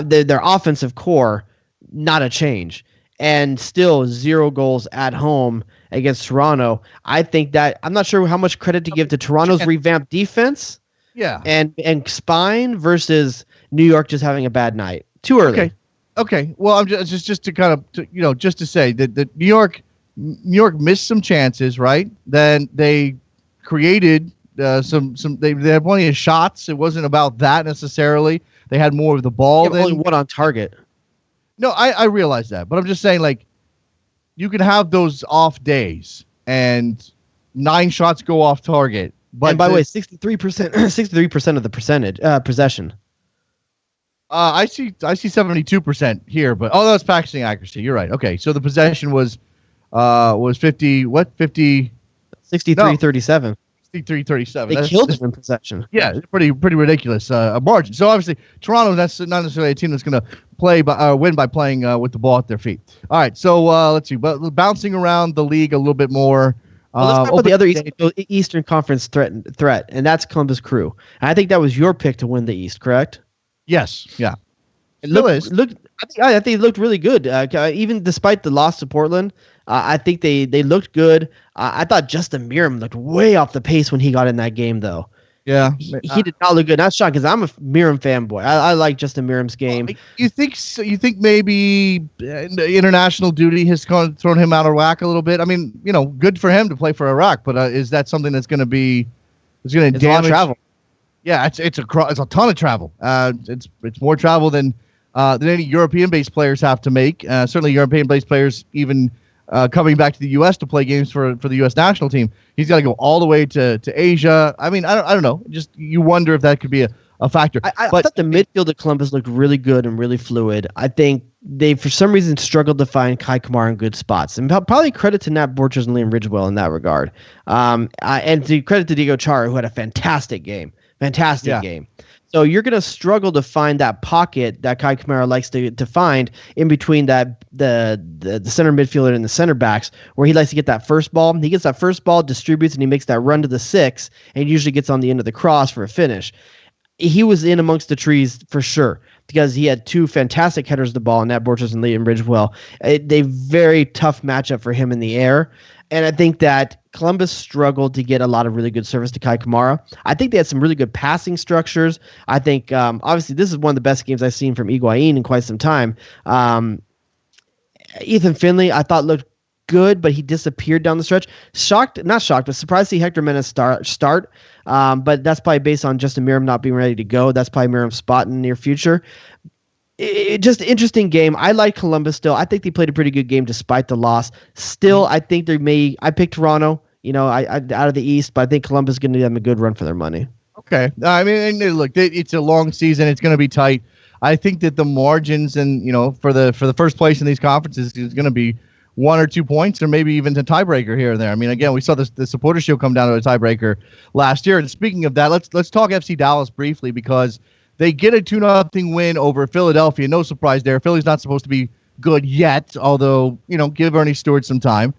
Their offensive core, not a change. And still 0 goals at home against Toronto. I think that I'm not sure how much credit to give to Toronto's revamped defense. Yeah. And spine versus New York just having a bad night. Too early. Okay. Well, I'm just to kind of just to say that New York missed some chances, right? Then they created some. They had plenty of shots. It wasn't about that necessarily. They had more of the ball. Only one on target. No, I realize that, but I'm just saying, like, you can have those off days and 9 shots go off target. But and by the way, 63% of the possession. I see 72% here, but that's passing accuracy. You're right. Okay, so the possession was 50 what 50 63-37. 63-37. They killed him in possession. Yeah, it's pretty ridiculous margin. So obviously Toronto, that's not necessarily a team that's going to win by playing with the ball at their feet. All right, so let's see, but bouncing around the league a little bit more. Let's talk about the other Eastern Conference threat, and that's Columbus Crew. And I think that was your pick to win the East, correct? Yes. Yeah. I think they looked really good. Even despite the loss to Portland, I think they looked good. I thought Justin Meram looked way off the pace when he got in that game, though. Yeah. He did not look good. That's shocked because I'm a Meram fanboy. I like Justin Meram's game. You think maybe international duty has thrown him out of whack a little bit? I mean, good for him to play for Iraq, but is that something that's going to be? It's going to damage travel. Yeah, it's a ton of travel. It's more travel than any European-based players have to make. Certainly, European-based players even coming back to the U.S. to play games for the U.S. national team. He's got to go all the way to Asia. I mean, I don't know. Just you wonder if that could be a factor. I But thought the midfield at Columbus looked really good and really fluid. I think they, for some reason, struggled to find Kai Kamara in good spots. And probably credit to Nat Borchers and Liam Ridgewell in that regard. And to credit to Diego Chara, who had a fantastic game. Fantastic game. So you're going to struggle to find that pocket that Kai Kamara likes to find in between that the center midfielder and the center backs, where he likes to get that first ball. He gets that first ball, distributes, and he makes that run to the 6, and he usually gets on the end of the cross for a finish. He was in amongst the trees for sure because he had 2 fantastic headers of the ball, Nat Borchers and Liam Ridgewell. A very tough matchup for him in the air. And I think that Columbus struggled to get a lot of really good service to Kai Kamara. I think they had some really good passing structures. I think, obviously, this is one of the best games I've seen from Higuain in quite some time. Ethan Finley, I thought, looked good, but he disappeared down the stretch. Not shocked, but surprised to see Hector Mendes start. But that's probably based on Justin Miram not being ready to go. That's probably Miram's spot in the near future. Just an interesting game. I like Columbus still. I think they played a pretty good game despite the loss. Still, I think I picked Toronto, I out of the East, but I think Columbus is going to give them a good run for their money. Okay. I mean, and look, it's a long season. It's going to be tight. I think that the margins and, for the first place in these conferences is going to be 1 or 2 points, or maybe even a tiebreaker here and there. I mean, again, we saw the Supporters Shield come down to a tiebreaker last year. And speaking of that, let's talk FC Dallas briefly, because they get a 2-0 win over Philadelphia. No surprise there. Philly's not supposed to be good yet, although, give Ernie Stewart some time.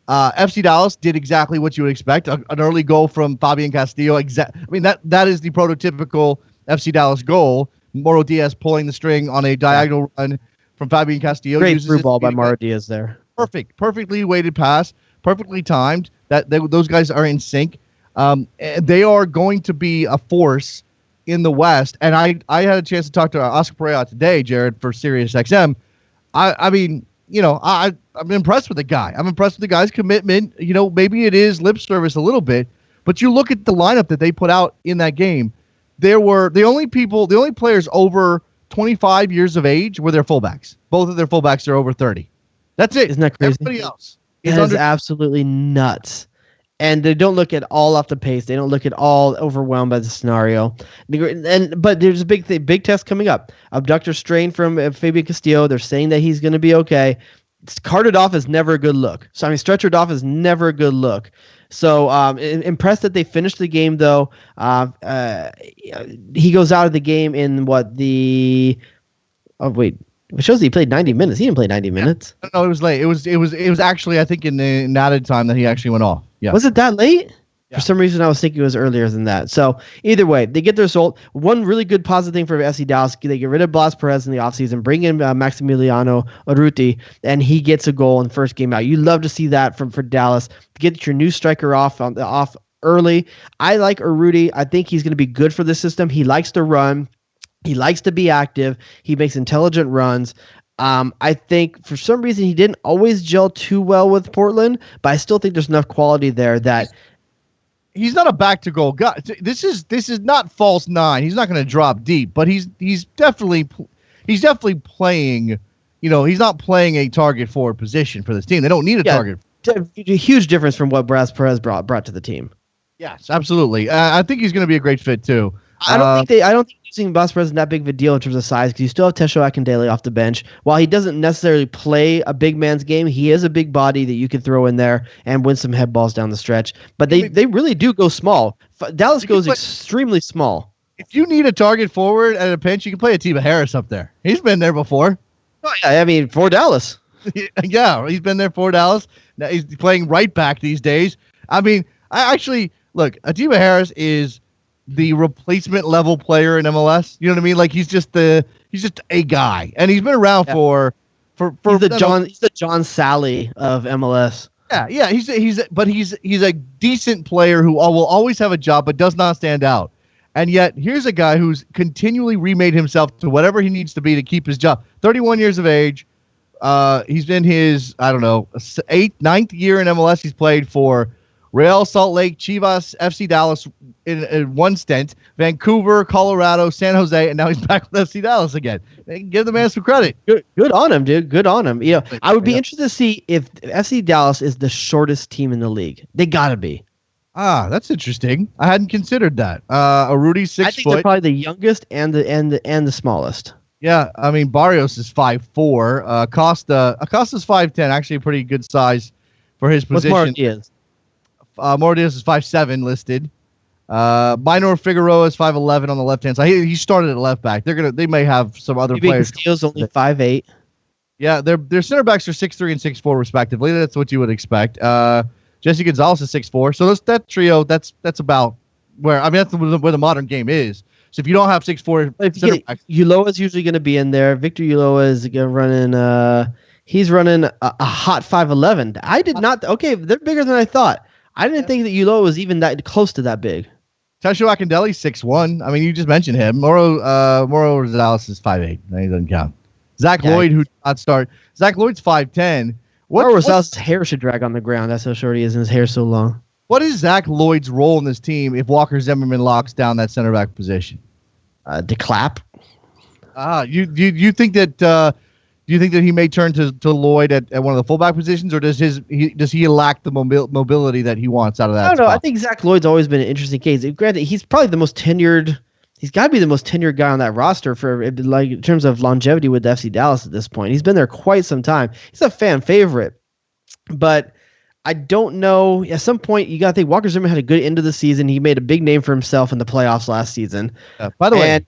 FC Dallas did exactly what you would expect. An early goal from Fabian Castillo. That is the prototypical FC Dallas goal. Mauro Diaz pulling the string on a diagonal run from Fabian Castillo. Great through ball by Mauro Diaz there. Perfectly weighted pass, perfectly timed. Those guys are in sync. They are going to be a force in the West. And I had a chance to talk to Oscar Pereira today, Jared, for SiriusXM. I'm impressed with the guy. I'm impressed with the guy's commitment. Maybe it is lip service a little bit, but you look at the lineup that they put out in that game. There were the only players over 25 years of age were their fullbacks. Both of their fullbacks are over 30. That's it. Isn't that crazy? Everybody else is absolutely nuts. And they don't look at all off the pace. They don't look at all overwhelmed by the scenario. But there's a big test coming up. Abductor strain from Fabian Castillo. They're saying that he's going to be okay. Carted off is never a good look. Stretchered off is never a good look. So impressed that they finished the game, though. He goes out of the game in it shows that he played 90 minutes. He didn't play 90 minutes. No, it was late. It was actually, I think, in added time that he actually went off. Yeah. Was it that late? Yeah. For some reason, I was thinking it was earlier than that. So either way, they get the result. One really good positive thing for FC Dallas, they get rid of Blas Perez in the offseason, bring in Maximiliano Urruti, and he gets a goal in the first game out. You love to see that for Dallas. Get your new striker off early. I like Urruti. I think he's going to be good for the system. He likes to run. He likes to be active. He makes intelligent runs. I think for some reason he didn't always gel too well with Portland, but I still think there's enough quality there that he's not a back to goal guy. This is not false nine. He's not going to drop deep, but he's definitely playing. He's not playing a target forward position for this team. They don't need a target. A huge difference from what Blas Perez brought to the team. Yes, absolutely. I think he's going to be a great fit too. I don't think using Blas Perez is that big of a deal in terms of size, because you still have Tesho Akindele off the bench. While he doesn't necessarily play a big man's game, he is a big body that you can throw in there and win some head balls down the stretch. But they really do go small. Dallas goes extremely small. If you need a target forward at a pinch, you can play Atiba Harris up there. He's been there before. Oh, yeah, I mean, for Dallas. Yeah, he's been there for Dallas. Now he's playing right back these days. I mean, look, Atiba Harris is the replacement level player in MLS. You know what I mean? Like he's just a guy, and he's been around for he's the John Sally of MLS. Yeah. He's a decent player who will always have a job, but does not stand out. And yet here's a guy who's continually remade himself to whatever he needs to be to keep his job. 31 years of age. He's been his, 9th year in MLS. He's played for Real Salt Lake, Chivas, FC Dallas in one stint, Vancouver, Colorado, San Jose, and now he's back with FC Dallas again. Give the man some credit. Good on him, dude. Good on him. I would be interested to see if FC Dallas is the shortest team in the league. They gotta be. Ah, that's interesting. I hadn't considered that. Rudy I 6 think they're foot. probably the youngest and the smallest. Yeah, I mean Barrios is 5'4". Acosta's 5'10". Actually, a pretty good size for his What's position. Marquez? Mordias is 5'7" listed. Minor Figueroa is 5'11" on the left hand side. He started at left back. They may have some other players. Castillo's only 5'8". Yeah, their center backs are 6'3" and 6'4" respectively. That's what you would expect. Jesse Gonzalez is 6'4". So that trio, that's about where that's where the modern game is. So if you don't have 6'4" center backs, Ulloa's usually going to be in there. Victor Ulloa is running. He's running a hot 5'11". I did not. Okay, they're bigger than I thought. I didn't think that Ulloa was even that close to that big. Tasho Akindele 6'1". I mean, you just mentioned him. Moro Rosales is 5'8". No, he doesn't count. Zach Lloyd, who did not start. Zach Lloyd's 5'10". Moro Rosales' hair should drag on the ground. That's how short he is, and his hair's so long. What is Zach Lloyd's role in this team if Walker Zimmerman locks down that center back position? To clap. You think that? Do you think that he may turn to Lloyd at one of the fullback positions, or does he lack the mobility that he wants out of that? I don't know. spot? I think Zach Lloyd's always been an interesting case. Granted, he's probably the most tenured. He's got to be the most tenured guy on that roster for like in terms of longevity with FC Dallas at this point. He's been there quite some time. He's a fan favorite, but I don't know. At some point, you got to think Walker Zimmerman had a good end of the season. He made a big name for himself in the playoffs last season. By the way,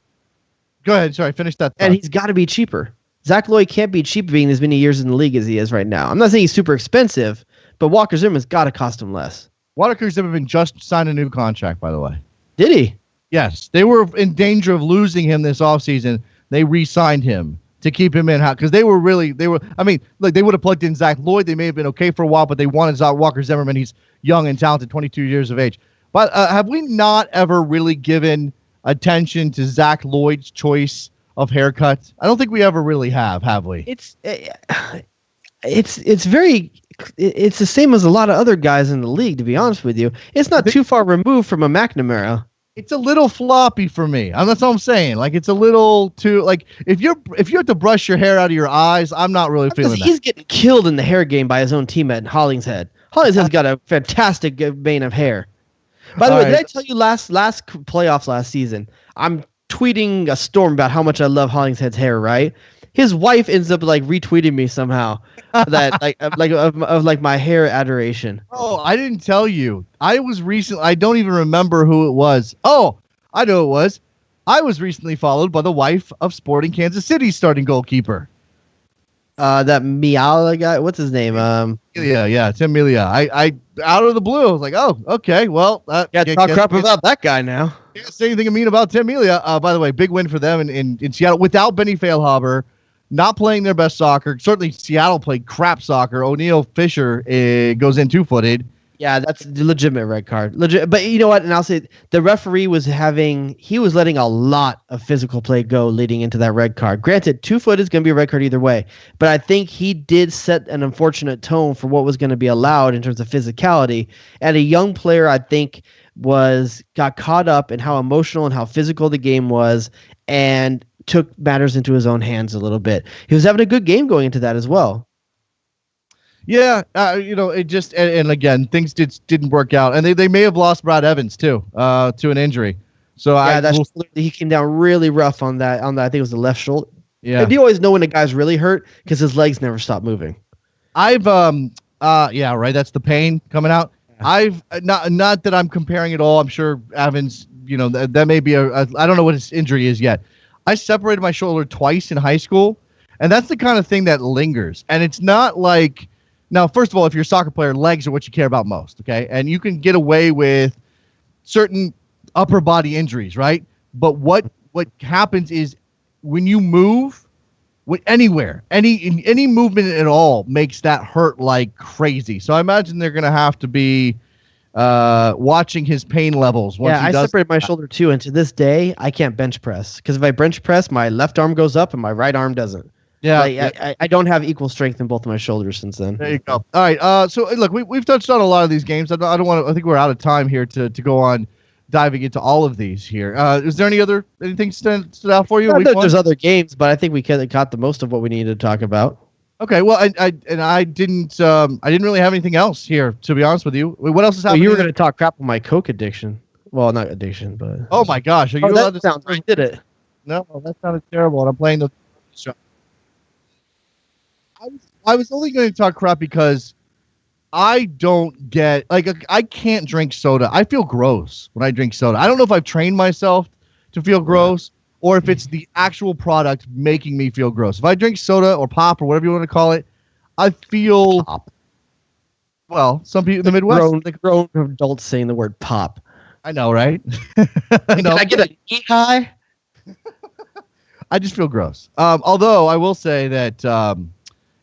go ahead. Sorry, finish that thought. And he's got to be cheaper. Zach Lloyd can't be cheap being as many years in the league as he is right now. I'm not saying he's super expensive, but Walker Zimmerman's got to cost him less. Walker Zimmerman just signed a new contract, by the way. Did he? Yes. They were in danger of losing him this offseason. They re-signed him to keep him in house because they were I mean, look, they would have plugged in Zach Lloyd. They may have been okay for a while, but they wanted Walker Zimmerman. He's young and talented, 22 years of age. But have we not ever really given attention to Zach Lloyd's choice of haircuts? I don't think we ever really have we? It's the same as a lot of other guys in the league, to be honest with you. It's not too far removed from a McNamara. It's a little floppy for me. That's all I'm saying. Like it's a little too like if you have to brush your hair out of your eyes, I'm not really feeling that. He's getting killed in the hair game by his own teammate Hollingshead. Hollingshead's got a fantastic mane of hair. By the way, did I tell you last playoffs last season? I'm tweeting a storm about how much I love Hollingshead's hair, right? His wife ends up like retweeting me somehow that like my hair adoration. Oh, I didn't tell you. I don't even remember who it was. Oh, I know it was. I was recently followed by the wife of Sporting Kansas City's starting goalkeeper. That Miala guy, what's his name? Yeah, Tim Melia. I out of the blue, I was like, oh, okay, well, talk crap about that guy now. Can't say anything mean about Tim Melia. By the way, big win for them in Seattle without Benny Feilhaber. Not playing their best soccer. Certainly, Seattle played crap soccer. O'Neal Fisher goes in 2-footed. Yeah, that's a legitimate red card. But you know what? And I'll say the referee was letting a lot of physical play go leading into that red card. Granted, 2-foot is going to be a red card either way. But I think he did set an unfortunate tone for what was going to be allowed in terms of physicality. And a young player, I think, got caught up in how emotional and how physical the game was and took matters into his own hands a little bit. He was having a good game going into that as well. Yeah, it just and again things didn't work out, and they may have lost Brad Evans too to an injury. So yeah, he came down really rough on that. I think it was the left shoulder. Yeah, and you always know when a guy's really hurt because his legs never stop moving. Yeah, right. That's the pain coming out. I've not that I'm comparing it all. I'm sure Evans, that may be I don't know what his injury is yet. I separated my shoulder twice in high school, and that's the kind of thing that lingers. And it's not like, now, first of all, if you're a soccer player, legs are what you care about most, okay? And you can get away with certain upper body injuries, right? But what happens is when you move anywhere, any movement at all makes that hurt like crazy. So I imagine they're going to have to be watching his pain levels. I separated my shoulder too, and to this day, I can't bench press because if I bench press, my left arm goes up and my right arm doesn't. Yeah, I don't have equal strength in both of my shoulders since then. There you go. All right. So look, we've touched on a lot of these games. I don't want to. I think we're out of time here to go on diving into all of these here. Is there anything stood out for you? There's other games, but I think we got the most of what we needed to talk about. Okay, well, I didn't really have anything else here, to be honest with you. What else is Well, happening? you were going to talk crap on my Coke addiction. Well, not addiction, but Oh my gosh, are you oh, allowed that to? sounds right, did it? No, that sounded terrible. And I'm playing the. I was only going to talk crap because I don't get like I can't drink soda. I feel gross when I drink soda. I don't know if I've trained myself to feel gross or if it's the actual product making me feel gross. If I drink soda or pop or whatever you want to call it, I feel Pop. well. Some people in the Midwest, Grown adults saying the word pop. I know, right? I know. Can I get a eat high? I just feel gross. Although I will say that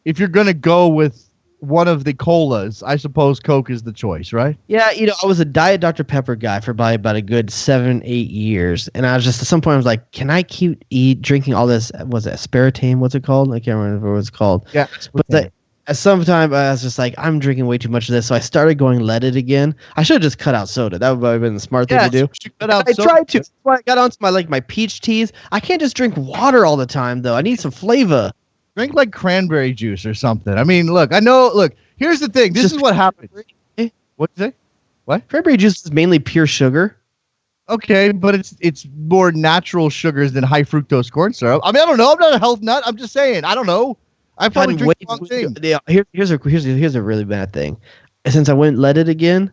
if you're gonna go with one of the colas, I suppose Coke is the choice, right? Yeah, I was a Diet Dr. Pepper guy for probably about a good 7-8 years, and I was just at some point I was like, can I keep drinking all this? Was it aspartame? What's it called? I can't remember what it's called. Yeah, but at some time I was just like, I'm drinking way too much of this, so I started going leaded again. I should have just cut out soda. That would have been the smart thing to do. I tried to. That's why I got onto my peach teas. I can't just drink water all the time though. I need some flavor. Drink like cranberry juice or something. I mean, look, I know. Look, here's the thing. This is what happens. What'd you say? What? Cranberry juice is mainly pure sugar. Okay, but it's more natural sugars than high fructose corn syrup. I mean, I don't know. I'm not a health nut. I'm just saying. I don't know. I probably drink the wrong thing. Yeah, here's a really bad thing. Since I went leaded again,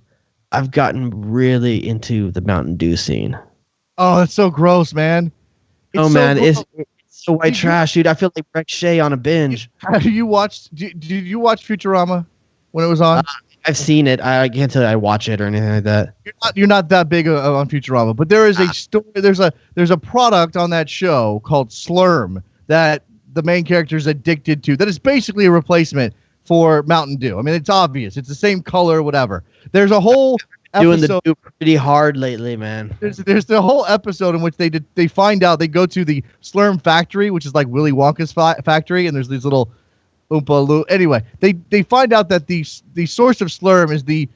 I've gotten really into the Mountain Dew scene. Oh, that's so gross, man. It's so white trash, dude. I feel like Breck Shea on a binge. Have you watched? Did you watch Futurama when it was on? I've seen it. I can't tell you I watch it or anything like that. You're not that big on Futurama, but there is a story. There's a product on that show called Slurm that the main character is addicted to. That is basically a replacement for Mountain Dew. I mean, it's obvious. It's the same color, whatever. There's a whole doing the Dew pretty hard lately, man. There's the whole episode in which they find out they go to the Slurm factory, which is like Willy Wonka's factory, and there's these little Oompa Loompa. Anyway, they find out that the source of Slurm is the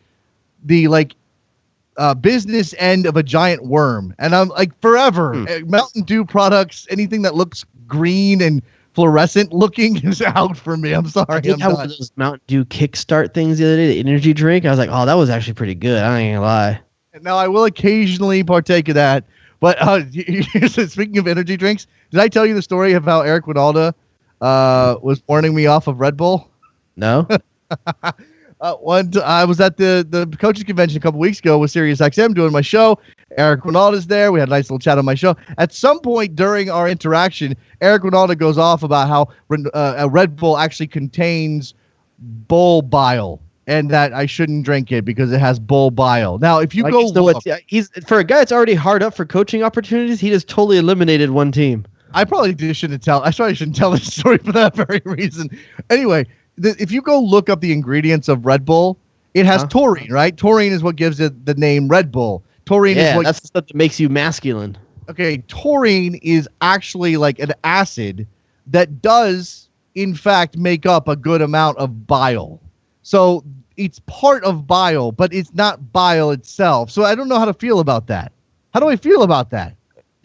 business end of a giant worm, and I'm like, forever Mountain Dew products, anything that looks green and fluorescent looking is out for me. I'm sorry. I did have one of those Mountain Dew Kickstart things the other day, the energy drink. I was like, oh, that was actually pretty good. I ain't gonna lie. Now I will occasionally partake of that, but speaking of energy drinks, did I tell you the story of how Eric Winalda was warning me off of Red Bull? No. I was at the coaches convention a couple weeks ago with SiriusXM doing my show. Eric Winalda's there. We had a nice little chat on my show. At some point during our interaction, Eric Winalda goes off about how a Red Bull actually contains bull bile and that I shouldn't drink it because it has bull bile. Now, if you he's for a guy that's already hard up for coaching opportunities, he just totally eliminated one team. I probably shouldn't tell this story for that very reason. Anyway, if you go look up the ingredients of Red Bull, it has taurine, right? Taurine is what gives it the name Red Bull. Taurine is what that's the stuff that makes you masculine. Okay, taurine is actually like an acid that does, in fact, make up a good amount of bile. So it's part of bile, but it's not bile itself. So I don't know how to feel about that. How do I feel about that?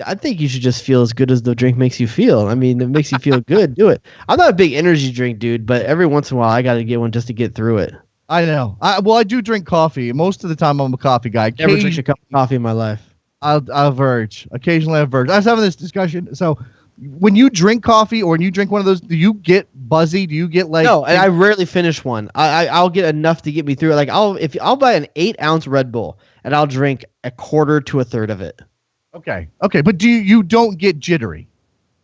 I think you should just feel as good as the drink makes you feel. I mean, it makes you feel good. Do it. I'm not a big energy drink dude, but every once in a while I got to get one just to get through it. I know. I do drink coffee. Most of the time I'm a coffee guy. Never drink a cup of coffee in my life. I'll verge. Occasionally I verge. I was having this discussion. So when you drink coffee or when you drink one of those, do you get buzzy? Do you get like... No, and I rarely finish one. I'll get enough to get me through it. Like I'll buy an 8-ounce Red Bull and I'll drink a quarter to a third of it. Okay. But you don't get jittery?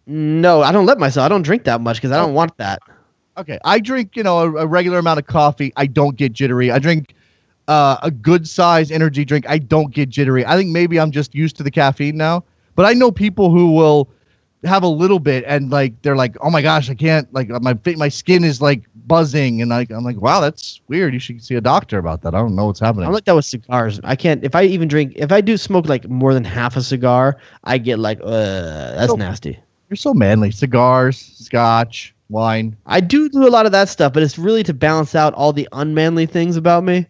No, I don't let myself. I don't drink that much because I don't want that. Okay. I drink, a regular amount of coffee. I don't get jittery. I drink a good size energy drink. I don't get jittery. I think maybe I'm just used to the caffeine now. But I know people who will have a little bit and like they're like, oh my gosh, I can't, like my skin is like buzzing, and I'm like, wow, that's weird. You should see a doctor about that. I don't know what's happening. I'm like that with cigars. I can't, if I do smoke like more than half a cigar, I get like, that's nasty. You're so manly. Cigars, scotch, wine. I do a lot of that stuff, but it's really to balance out all the unmanly things about me.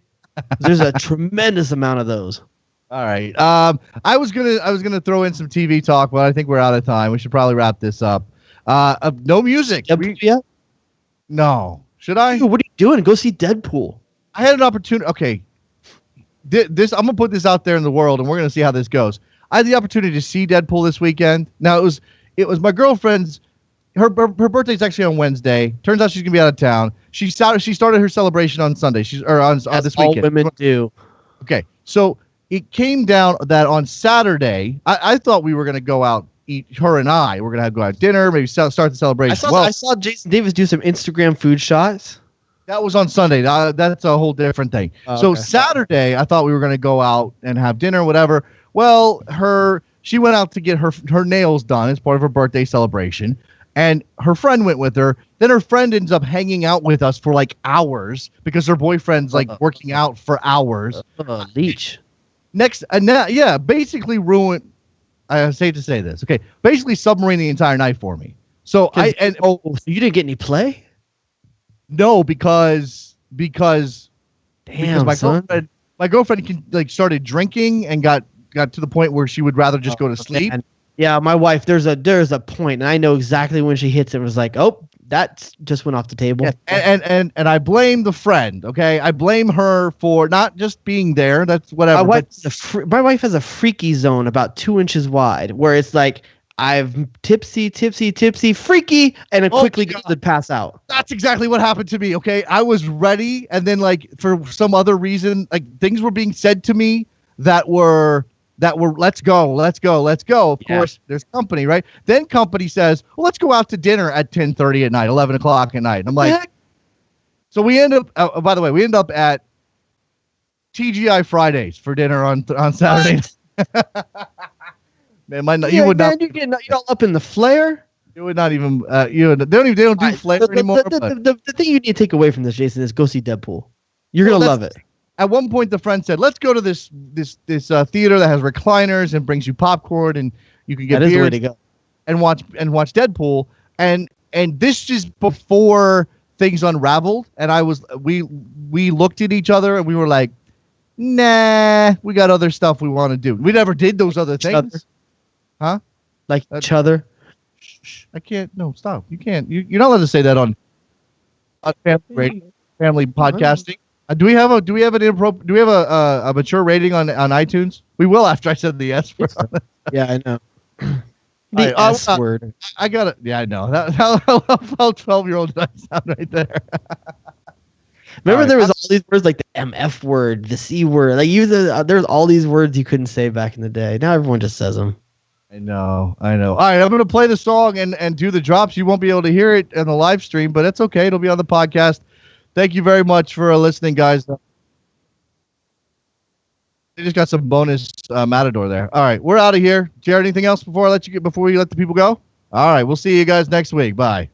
There's a tremendous amount of those. All right. I was gonna throw in some TV talk, but I think we're out of time. We should probably wrap this up. No music. No. Should I? Dude, what are you doing? Go see Deadpool. I had an opportunity. Okay. This I'm gonna put this out there in the world, and we're gonna see how this goes. I had the opportunity to see Deadpool this weekend. Now it was my girlfriend's. Her birthday's actually on Wednesday. Turns out she's gonna be out of town. She started her celebration on Sunday. On this weekend. All women do. Okay, so it came down that on Saturday, I thought we were gonna go out eat. Her and I were gonna go out dinner, maybe start the celebration. I saw Jason Davis do some Instagram food shots. That was on Sunday. That's a whole different thing. Oh, so okay. Saturday, I thought we were going to go out and have dinner, whatever. Well, she went out to get her nails done as part of her birthday celebration, and her friend went with her. Then her friend ends up hanging out with us for like hours because her boyfriend's like working out for hours. Leech. Basically ruined. I hate to say this. Okay, basically submarine the entire night for me. So So you didn't get any play? No, because Damn, my girlfriend started drinking and got to the point where she would rather just go to sleep. Man. Yeah, my wife. There's a point, and I know exactly when she hits it. It was like, oh, that just went off the table. Yeah. And I blame the friend. Okay, I blame her for not just being there. That's whatever. My wife has a freaky zone about 2 inches wide, where it's like I'm tipsy, freaky, and then quickly goes to pass out. That's exactly what happened to me. Okay, I was ready, and then like for some other reason, like things were being said to me that were let's go. Of course, there's company, right? Then company says, well, let's go out to dinner at 10:30 at night, 11 o'clock at night. And I'm like, so we end up. By the way, we end up at TGI Fridays for dinner on Saturday. Man, you would not. You get all up in the flare. You would not even. They don't do flare anymore. The thing you need to take away from this, Jason, is go see Deadpool. You're gonna love it. At one point, the friend said, "Let's go to this theater that has recliners and brings you popcorn, and you can get beer that is the way to go and watch Deadpool." And this is before things unraveled, and we looked at each other and we were like, "Nah, we got other stuff we want to do." We never did those other things. Huh? Like each other? Shh, I can't. No, stop. You can't. You're not allowed to say that on family radio, family podcasting. Do we have a mature rating on iTunes? We will after I said the S word. Yeah, I know. The S word. I got it. Yeah, I know. How 12-year-old did I sound right there? Remember, there was all these words like the MF word, the C word. Like there's all these words you couldn't say back in the day. Now everyone just says them. I know. All right, I'm going to play the song and do the drops. You won't be able to hear it in the live stream, but it's okay. It'll be on the podcast. Thank you very much for listening, guys. They just got some bonus Matador there. All right, we're out of here. Jared, anything else before we let the people go? All right, we'll see you guys next week. Bye.